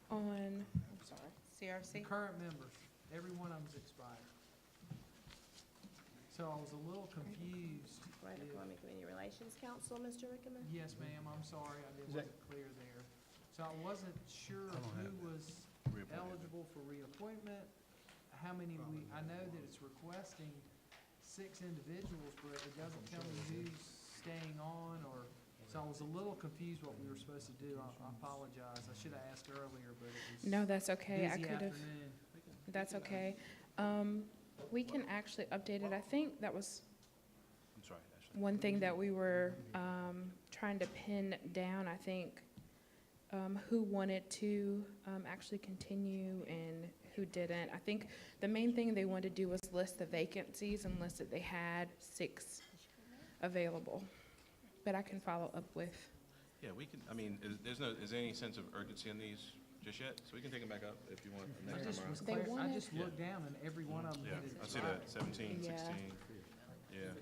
On, I'm sorry, CRC? Current members, every one of them's expired. So I was a little confused. Greater if- Columbia Community Relations Council, Mr. Rickaman? Yes, ma'am, I'm sorry, Is that- wasn't clear there. So I wasn't sure of who was Reappointment. eligible for reappointment, how many I know that it's requesting 6 individuals, but it doesn't tell me who's staying on, or, so I was a little confused what we were supposed to do. I apologize, I should have asked earlier, but it was no, that's okay. I busy could have, afternoon. that's okay. We can actually update it. I think that was I'm sorry, Ashley. one thing that we were trying to pin down, I think, who wanted to actually continue and who didn't. I think the main thing they wanted to do was list the vacancies and list that they had 6 available. But I can follow up with, Yeah, we can, I mean, is there any sense of urgency in these just yet? So we can take them back up if you want I next just time around. was They clear, I wanted- just looked down and every one of them Yeah, had I see expired. that, 17, Yeah. 16. Yeah.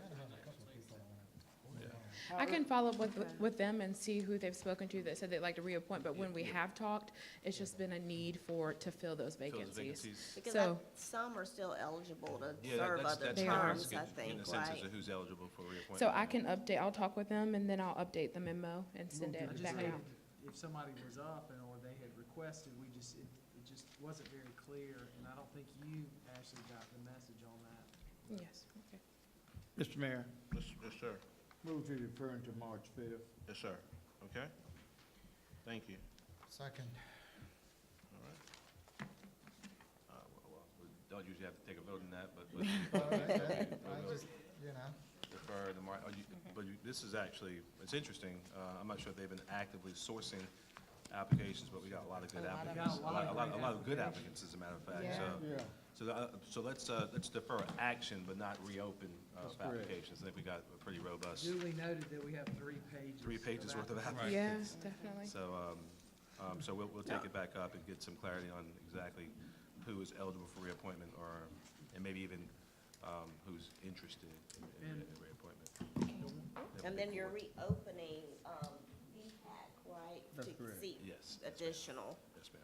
I can follow up with them and see who they've spoken to that said they'd like to reappoint, but when we have talked, it's just been a need to fill those Fill those vacancies. Because So- some are still eligible to Yeah, serve that's other They what I are. was terms, I getting think, a sense right? as to who's eligible for reappointment. So I can update, I'll talk with them and then I'll update the memo and send I it just back hated out. if somebody was up and, or they had requested, it just wasn't very clear, and I don't think you actually got the message on that. Yes, okay. Mr. Mayor, Yes, sir. move to defer to March 5th. Yes, sir. Okay. Thank you. Second. All right. Well, we don't usually have to take a vote on that, but I just, you know. defer the this is actually, it's interesting. I'm not sure if they've been actively sourcing applications, but we got a lot of good A lot of applicants. them. Got a lot of A lot of good great applicants, as a matter of fact. Yeah. So let's defer action, but not reopen That's correct. applications. I think we got a pretty robust, Duly noted that we have 3 pages. 3 pages worth of applications. applicants. Yes, definitely. So we'll take it back up and get some clarity on exactly who is eligible for reappointment, and maybe even who's interested in reappointment. And then you're reopening, BPAC, right? That's To correct. seek Yes. additional, Yes, ma'am.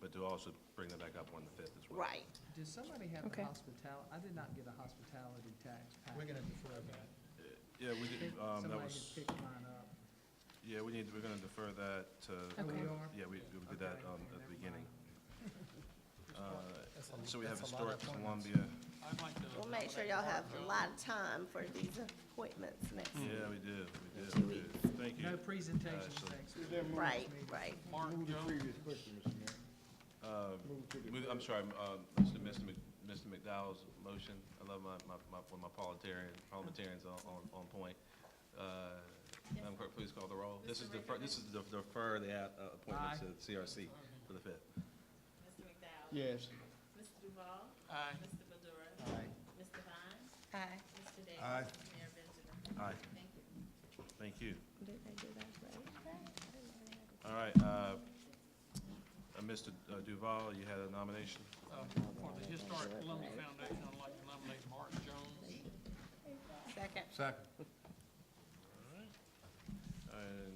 But to also bring them back up on the 5th as well. right. Does somebody have Okay. a hospitality, I did not get a hospitality tax package. We're gonna defer that. Yeah, we did, that Somebody was, had picked mine up. yeah, we're gonna defer that to, Oh, we Okay. are? yeah, we did that Okay. at the beginning. That's a- So we have that's a lot of Historic appointments. Columbia. I'd like to. We'll make sure y'all have a lot of time for these appointments next, Yeah, we did. 2 We did. weeks. Thank you. No presentation Ashley. next Is week. there more? Right, right. Mark Move the Jones. previous question, Mr. Mayor. I'm sorry, Mr. McDowell's motion. I love when my parliamentarians on point. Madam Clerk, please call the roll. This is to defer the appointment to CRC for the 5th. Mr. McDowell? Yes. Mr. Duval? Aye. Mr. Badura? Aye. Mr. Vine? Aye. Mr. Davis? Aye. Mayor Benjamin? Aye. Thank you. Thank you. Did they do that right? All right, Mr. Duval, you had a nomination? For the Historic Columbia Foundation, I'd like to nominate Mark Jones. Second. Second. And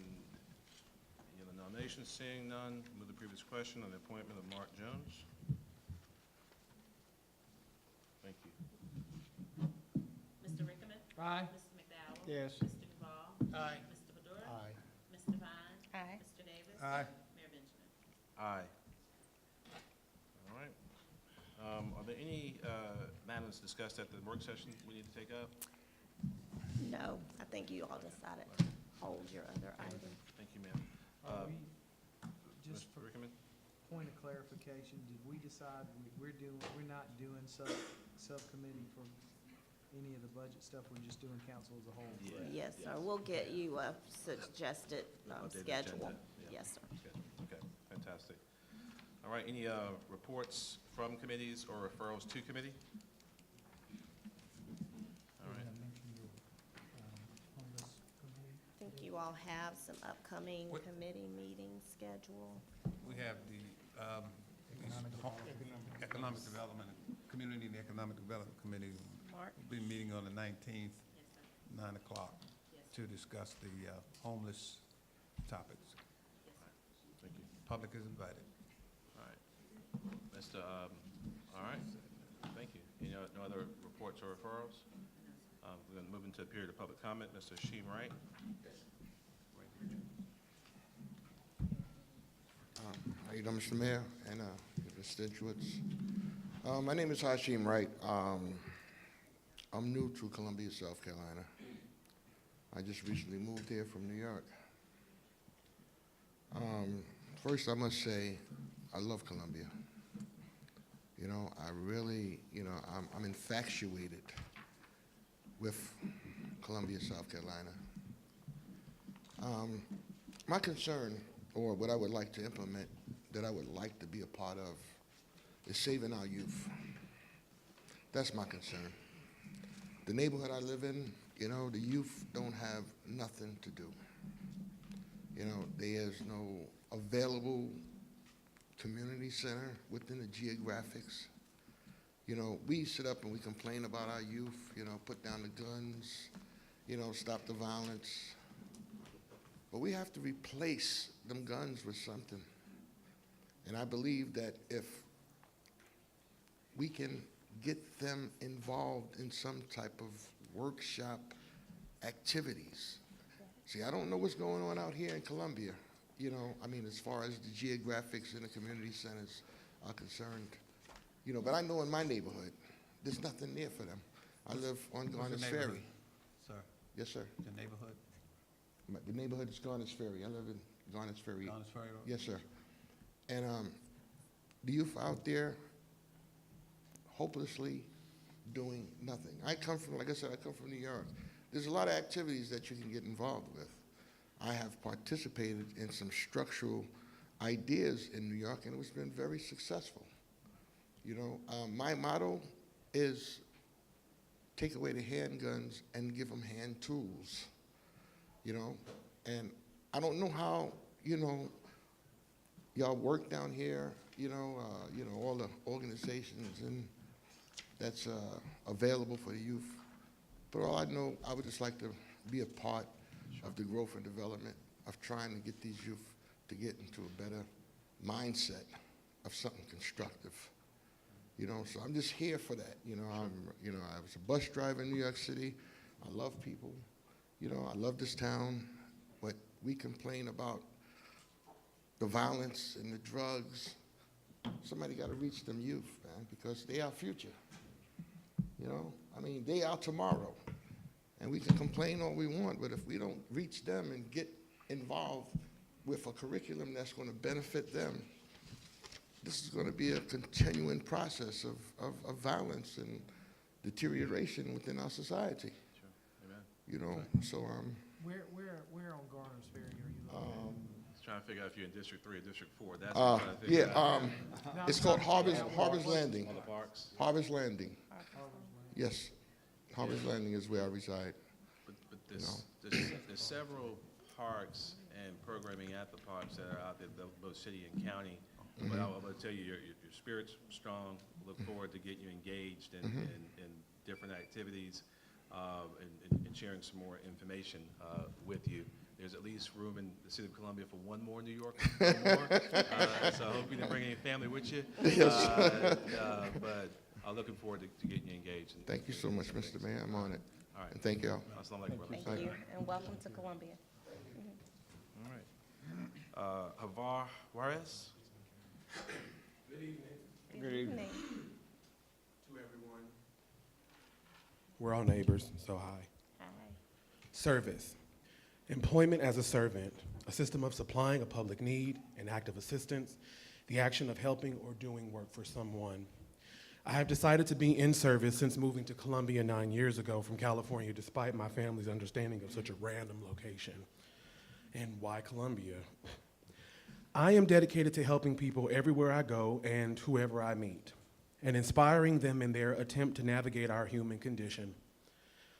any other nominations? Seeing none, move the previous question on the appointment of Mark Jones. Thank you. Mr. Rickaman? Aye. Mr. McDowell? Yes. Mr. Duval? Aye. Mr. Badura? Aye. Mr. Vine? Aye. Mr. Davis? Aye. Mayor Benjamin? Aye. All right. Are there any matters discussed at the work session we need to take up? No, I think you all decided to hold your other item. Thank you, ma'am. Are we, just Mr. for Rickman? point of clarification, did we decide we're not doing subcommittee for any of the budget stuff, we're just doing council as a whole? correct? Yes, sir. We'll get you a suggested Updated schedule. agenda, yeah. Yes, sir. Schedule. Okay, fantastic. All right, any reports from committees or referrals to committee? All right. I think you all have some upcoming committee meetings scheduled. We have the Economic Development, Community and Economic Development Committee Mark? will be meeting on the 19th, 9 o'clock, to discuss the homeless topics. Thank you. Public is invited. All right. Mr., all right, thank you. Any no other reports or referrals? We're going to move into a period of public comment. Mr. Sheem Wright? How you doing, Mr. Mayor and your constituents? My name is Hashim Wright. I'm new to Columbia, South Carolina. I just recently moved here from New York. First, I must say, I love Columbia. You know, I really, you know, I'm infatuated with Columbia, South Carolina. My concern, or what I would like to implement, that I would like to be a part of, is saving our youth. That's my concern. The neighborhood I live in, you know, the youth don't have nothing to do. You know, there's no available community center within the geographics. You know, we sit up and we complain about our youth, you know, put down the guns, you know, stop the violence. But we have to replace them guns with something. And I believe that if we can get them involved in some type of workshop activities. See, I don't know what's going on out here in Columbia, you know, I mean, as far as the geographics and the community centers are concerned, you know, but I know in my neighborhood, there's nothing there for them. I live on Garners Ferry. Sir, Yes, sir. the neighborhood? The neighborhood is Garners Ferry. I live in Garners Ferry. Garners Ferry Road? Yes, sir. And the youth out there hopelessly doing nothing. I come from, like I said, I come from New York. There's a lot of activities that you can get involved with. I have participated in some structural ideas in New York, and it's been very successful. You know, my motto is take away the handguns and give them hand tools. You know, and I don't know how, you know, y'all work down here, you know, all the organizations and that's available for the youth. But all I know, I would just like to be a part of the growth and development of trying to get these youth to get into a better mindset of something constructive. You know, so I'm just here for that. You know, I was a bus driver in New York City. I love people. You know, I love this town, but we complain about the violence and the drugs. Somebody got to reach them youth, man, because they our future. You know, I mean, they are tomorrow. And we can complain all we want, but if we don't reach them and get involved with a curriculum that's going to benefit them, this is going to be a continuing process of violence and deterioration within our society. Sure. Amen. You know, so Where on Garner's Ferry are you located? Just trying to figure out if you're in District 3 or District 4. That's what I'm trying to figure yeah, out. it's called Harbor's Landing. On the parks? Harbor's Landing. Yes, Harbor's Landing is where I reside. But there's several parks and programming at the parks that are out there, both city and county. But I'm going to tell you, your spirit's strong. Look forward to getting you engaged in different activities and sharing some more information with you. There's at least room in the city of Columbia for one more New Yorker. So I hope you didn't bring any family with you. But I'm looking forward to getting you engaged. Thank you so much, Mr. Mayor. I'm on it. All right. And thank y'all. Assalamu alaikum, brother. Thank you, and welcome to Columbia. All right. Havar Juarez? Good evening. We're all neighbors, so hi. Hi. Service. Employment as a servant, a system of supplying a public need, an act of assistance, the action of helping or doing work for someone. I have decided to be in service since moving to Columbia 9 years ago from California, despite my family's understanding of such a random location. And why Columbia? I am dedicated to helping people everywhere I go and whoever I meet, and inspiring them in their attempt to navigate our human condition,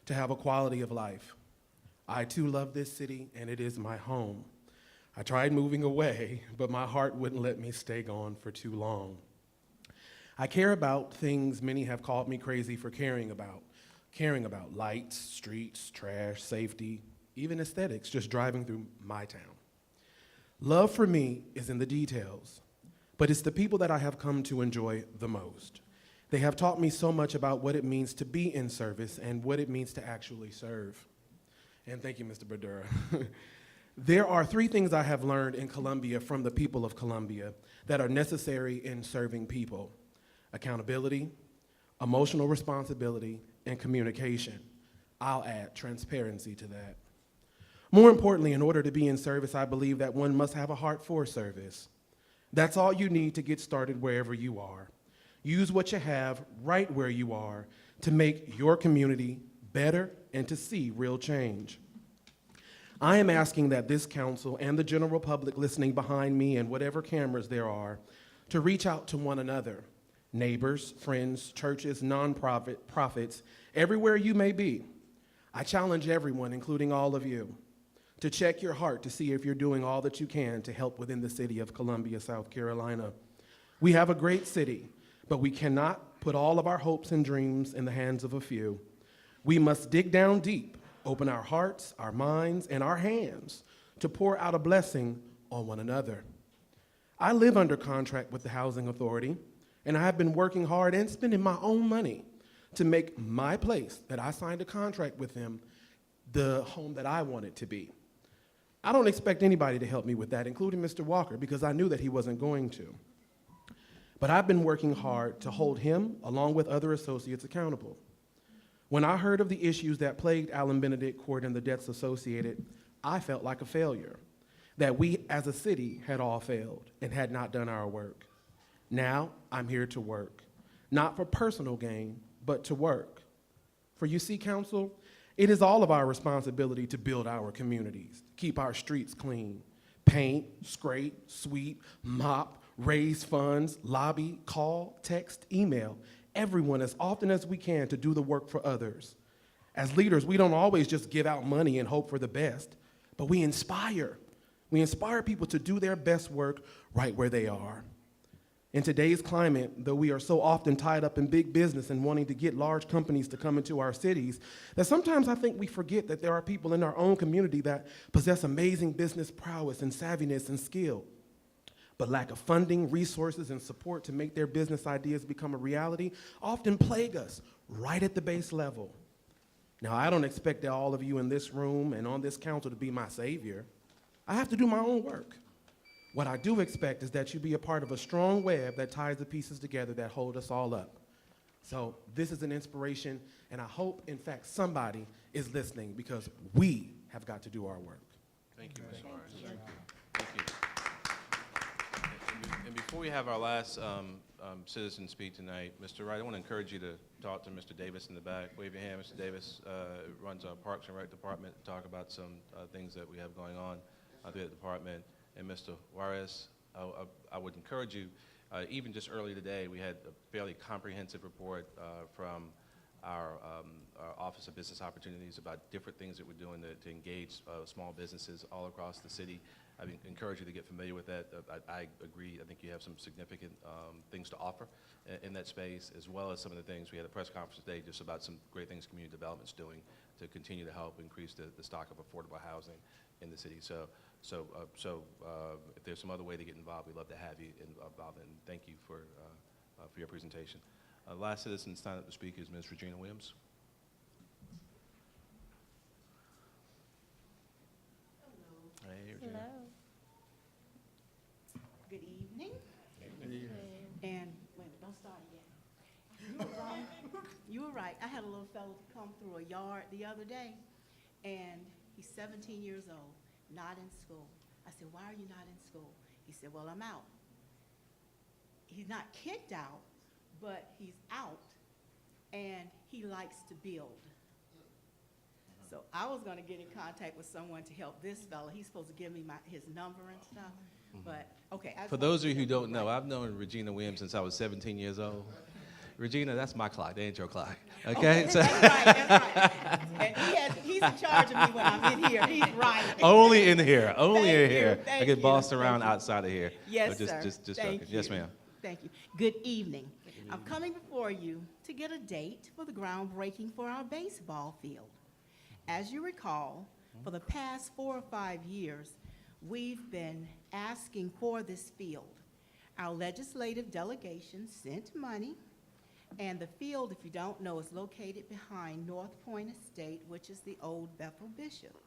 to have a quality of life. I too love this city, and it is my home. I tried moving away, but my heart wouldn't let me stay gone for too long. I care about things many have called me crazy for caring about lights, streets, trash, safety, even aesthetics, just driving through my town. Love for me is in the details, but it's the people that I have come to enjoy the most. They have taught me so much about what it means to be in service and what it means to actually serve. And thank you, Mr. Berdura. There are 3 things I have learned in Columbia from the people of Columbia that are necessary in serving people: accountability, emotional responsibility, and communication. I'll add transparency to that. More importantly, in order to be in service, I believe that one must have a heart for service. That's all you need to get started wherever you are. Use what you have right where you are to make your community better and to see real change. I am asking that this council and the general public listening behind me and whatever cameras there are to reach out to one another, neighbors, friends, churches, nonprofits, everywhere you may be. I challenge everyone, including all of you, to check your heart to see if you're doing all that you can to help within the city of Columbia, South Carolina. We have a great city, but we cannot put all of our hopes and dreams in the hands of a few. We must dig down deep, open our hearts, our minds, and our hands to pour out a blessing on one another. I live under contract with the Housing Authority, and I have been working hard and spending my own money to make my place that I signed a contract with them the home that I want it to be. I don't expect anybody to help me with that, including Mr. Walker, because I knew that he wasn't going to. But I've been working hard to hold him, along with other associates, accountable. When I heard of the issues that plagued Allen Benedict Court and the debts associated, I felt like a failure, that we as a city had all failed and had not done our work. Now I'm here to work, not for personal gain, but to work. For you see, council, it is all of our responsibility to build our communities, keep our streets clean, paint, scrape, sweep, mop, raise funds, lobby, call, text, email, everyone as often as we can to do the work for others. As leaders, we don't always just give out money and hope for the best, but we inspire. We inspire people to do their best work right where they are. In today's climate, though we are so often tied up in big business and wanting to get large companies to come into our cities, that sometimes I think we forget that there are people in our own community that possess amazing business prowess and savviness and skill, but lack of funding, resources, and support to make their business ideas become a reality often plague us right at the base level. Now, I don't expect that all of you in this room and on this council to be my savior. I have to do my own work. What I do expect is that you be a part of a strong web that ties the pieces together that hold us all up. So this is an inspiration, and I hope, in fact, somebody is listening because we have got to do our work. Thank you, Mr. Morris. Thank you. And before we have our last citizen speak tonight, Mr. Wright, I want to encourage you to talk to Mr. Davis in the back. Wave your hand. Mr. Davis runs our Parks and Rec Department to talk about some things that we have going on through the department. And Mr. Juarez, I would encourage you, even just early today, we had a fairly comprehensive report from our Office of Business Opportunities about different things that we're doing to engage small businesses all across the city. I encourage you to get familiar with that. I agree. I think you have some significant things to offer in that space, as well as some of the things. We had a press conference today just about some great things community development's doing to continue to help increase the stock of affordable housing in the city. So if there's some other way to get involved, we'd love to have you involved, and thank you for your presentation. Last citizen signed up to speak is Ms. Regina Williams. Hello. Hey, Regina. Hello. Good evening. Good evening. And wait, don't start yet. You were right. I had a little fellow come through a yard the other day, and he's 17 years old, not in school. I said, why are you not in school? He said, well, I'm out. He's not kicked out, but he's out, and he likes to build. So I was gonna get in contact with someone to help this fellow. He's supposed to give me his number and stuff, but, okay. I just For wanted those to of you who get that don't know, right. I've known Regina Williams since I was 17 years old. Regina, that's my clock. That ain't your clock. Okay? That's right. And he's in charge of me when I'm in here. He's right. Only in here. Only Thank in you, here. I thank get you, bossed thank around you. outside of here. Yes, So sir. Just Thank joking. Yes, you. ma'am. Thank you. Good evening. I'm coming before you to get a date for the groundbreaking for our baseball field. As you recall, for the past 4 or 5 years, we've been asking for this field. Our legislative delegation sent money, and the field, if you don't know, is located behind North Point Estate, which is the old Bethel Bishop.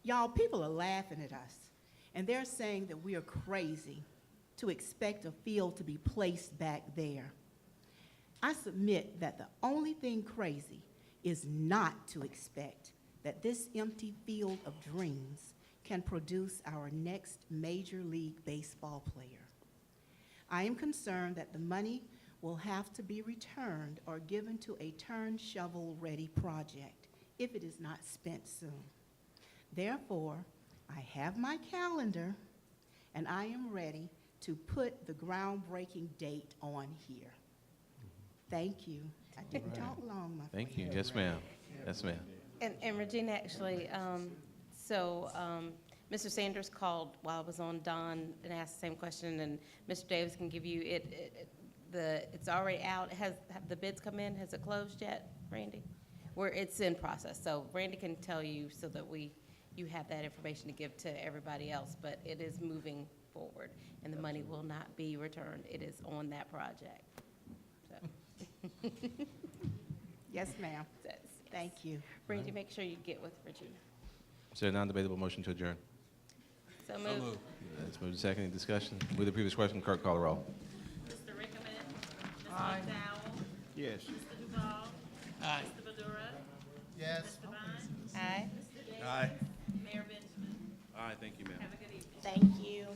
Y'all, people are laughing at us, and they're saying that we are crazy to expect a field to be placed back there. I submit that the only thing crazy is not to expect that this empty field of dreams can produce our next Major League Baseball player. I am concerned that the money will have to be returned or given to a turn shovel-ready project if it is not spent soon. Therefore, I have my calendar, and I am ready to put the groundbreaking date on here. Thank you. I didn't talk long, my friend. Thank you. Yes, ma'am. Yes, ma'am. And Regina, actually, Mr. Sanders called while I was on Don and asked the same question, and Mr. Davis can give you it's already out. Have the bids come in? Has it closed yet, Randy? It's in process, so Randy can tell you so that you have that information to give to everybody else, but it is moving forward, and the money will not be returned. It is on that project. So. Yes, ma'am. Thank you. Randy, make sure you get with Regina. Is there a non-debatable motion to adjourn? So moved. Let's move to second. Any discussion? With the previous question, clerk call the roll. Mr. Rickman. Ms. Aye. McDowell. Yes. Mr. Duval. Aye. Mr. Badura. Yes. Mr. Vine. Aye. Mr. Davis. Aye. Mayor Benjamin. Aye, thank you, ma'am. Have a good evening. Thank you.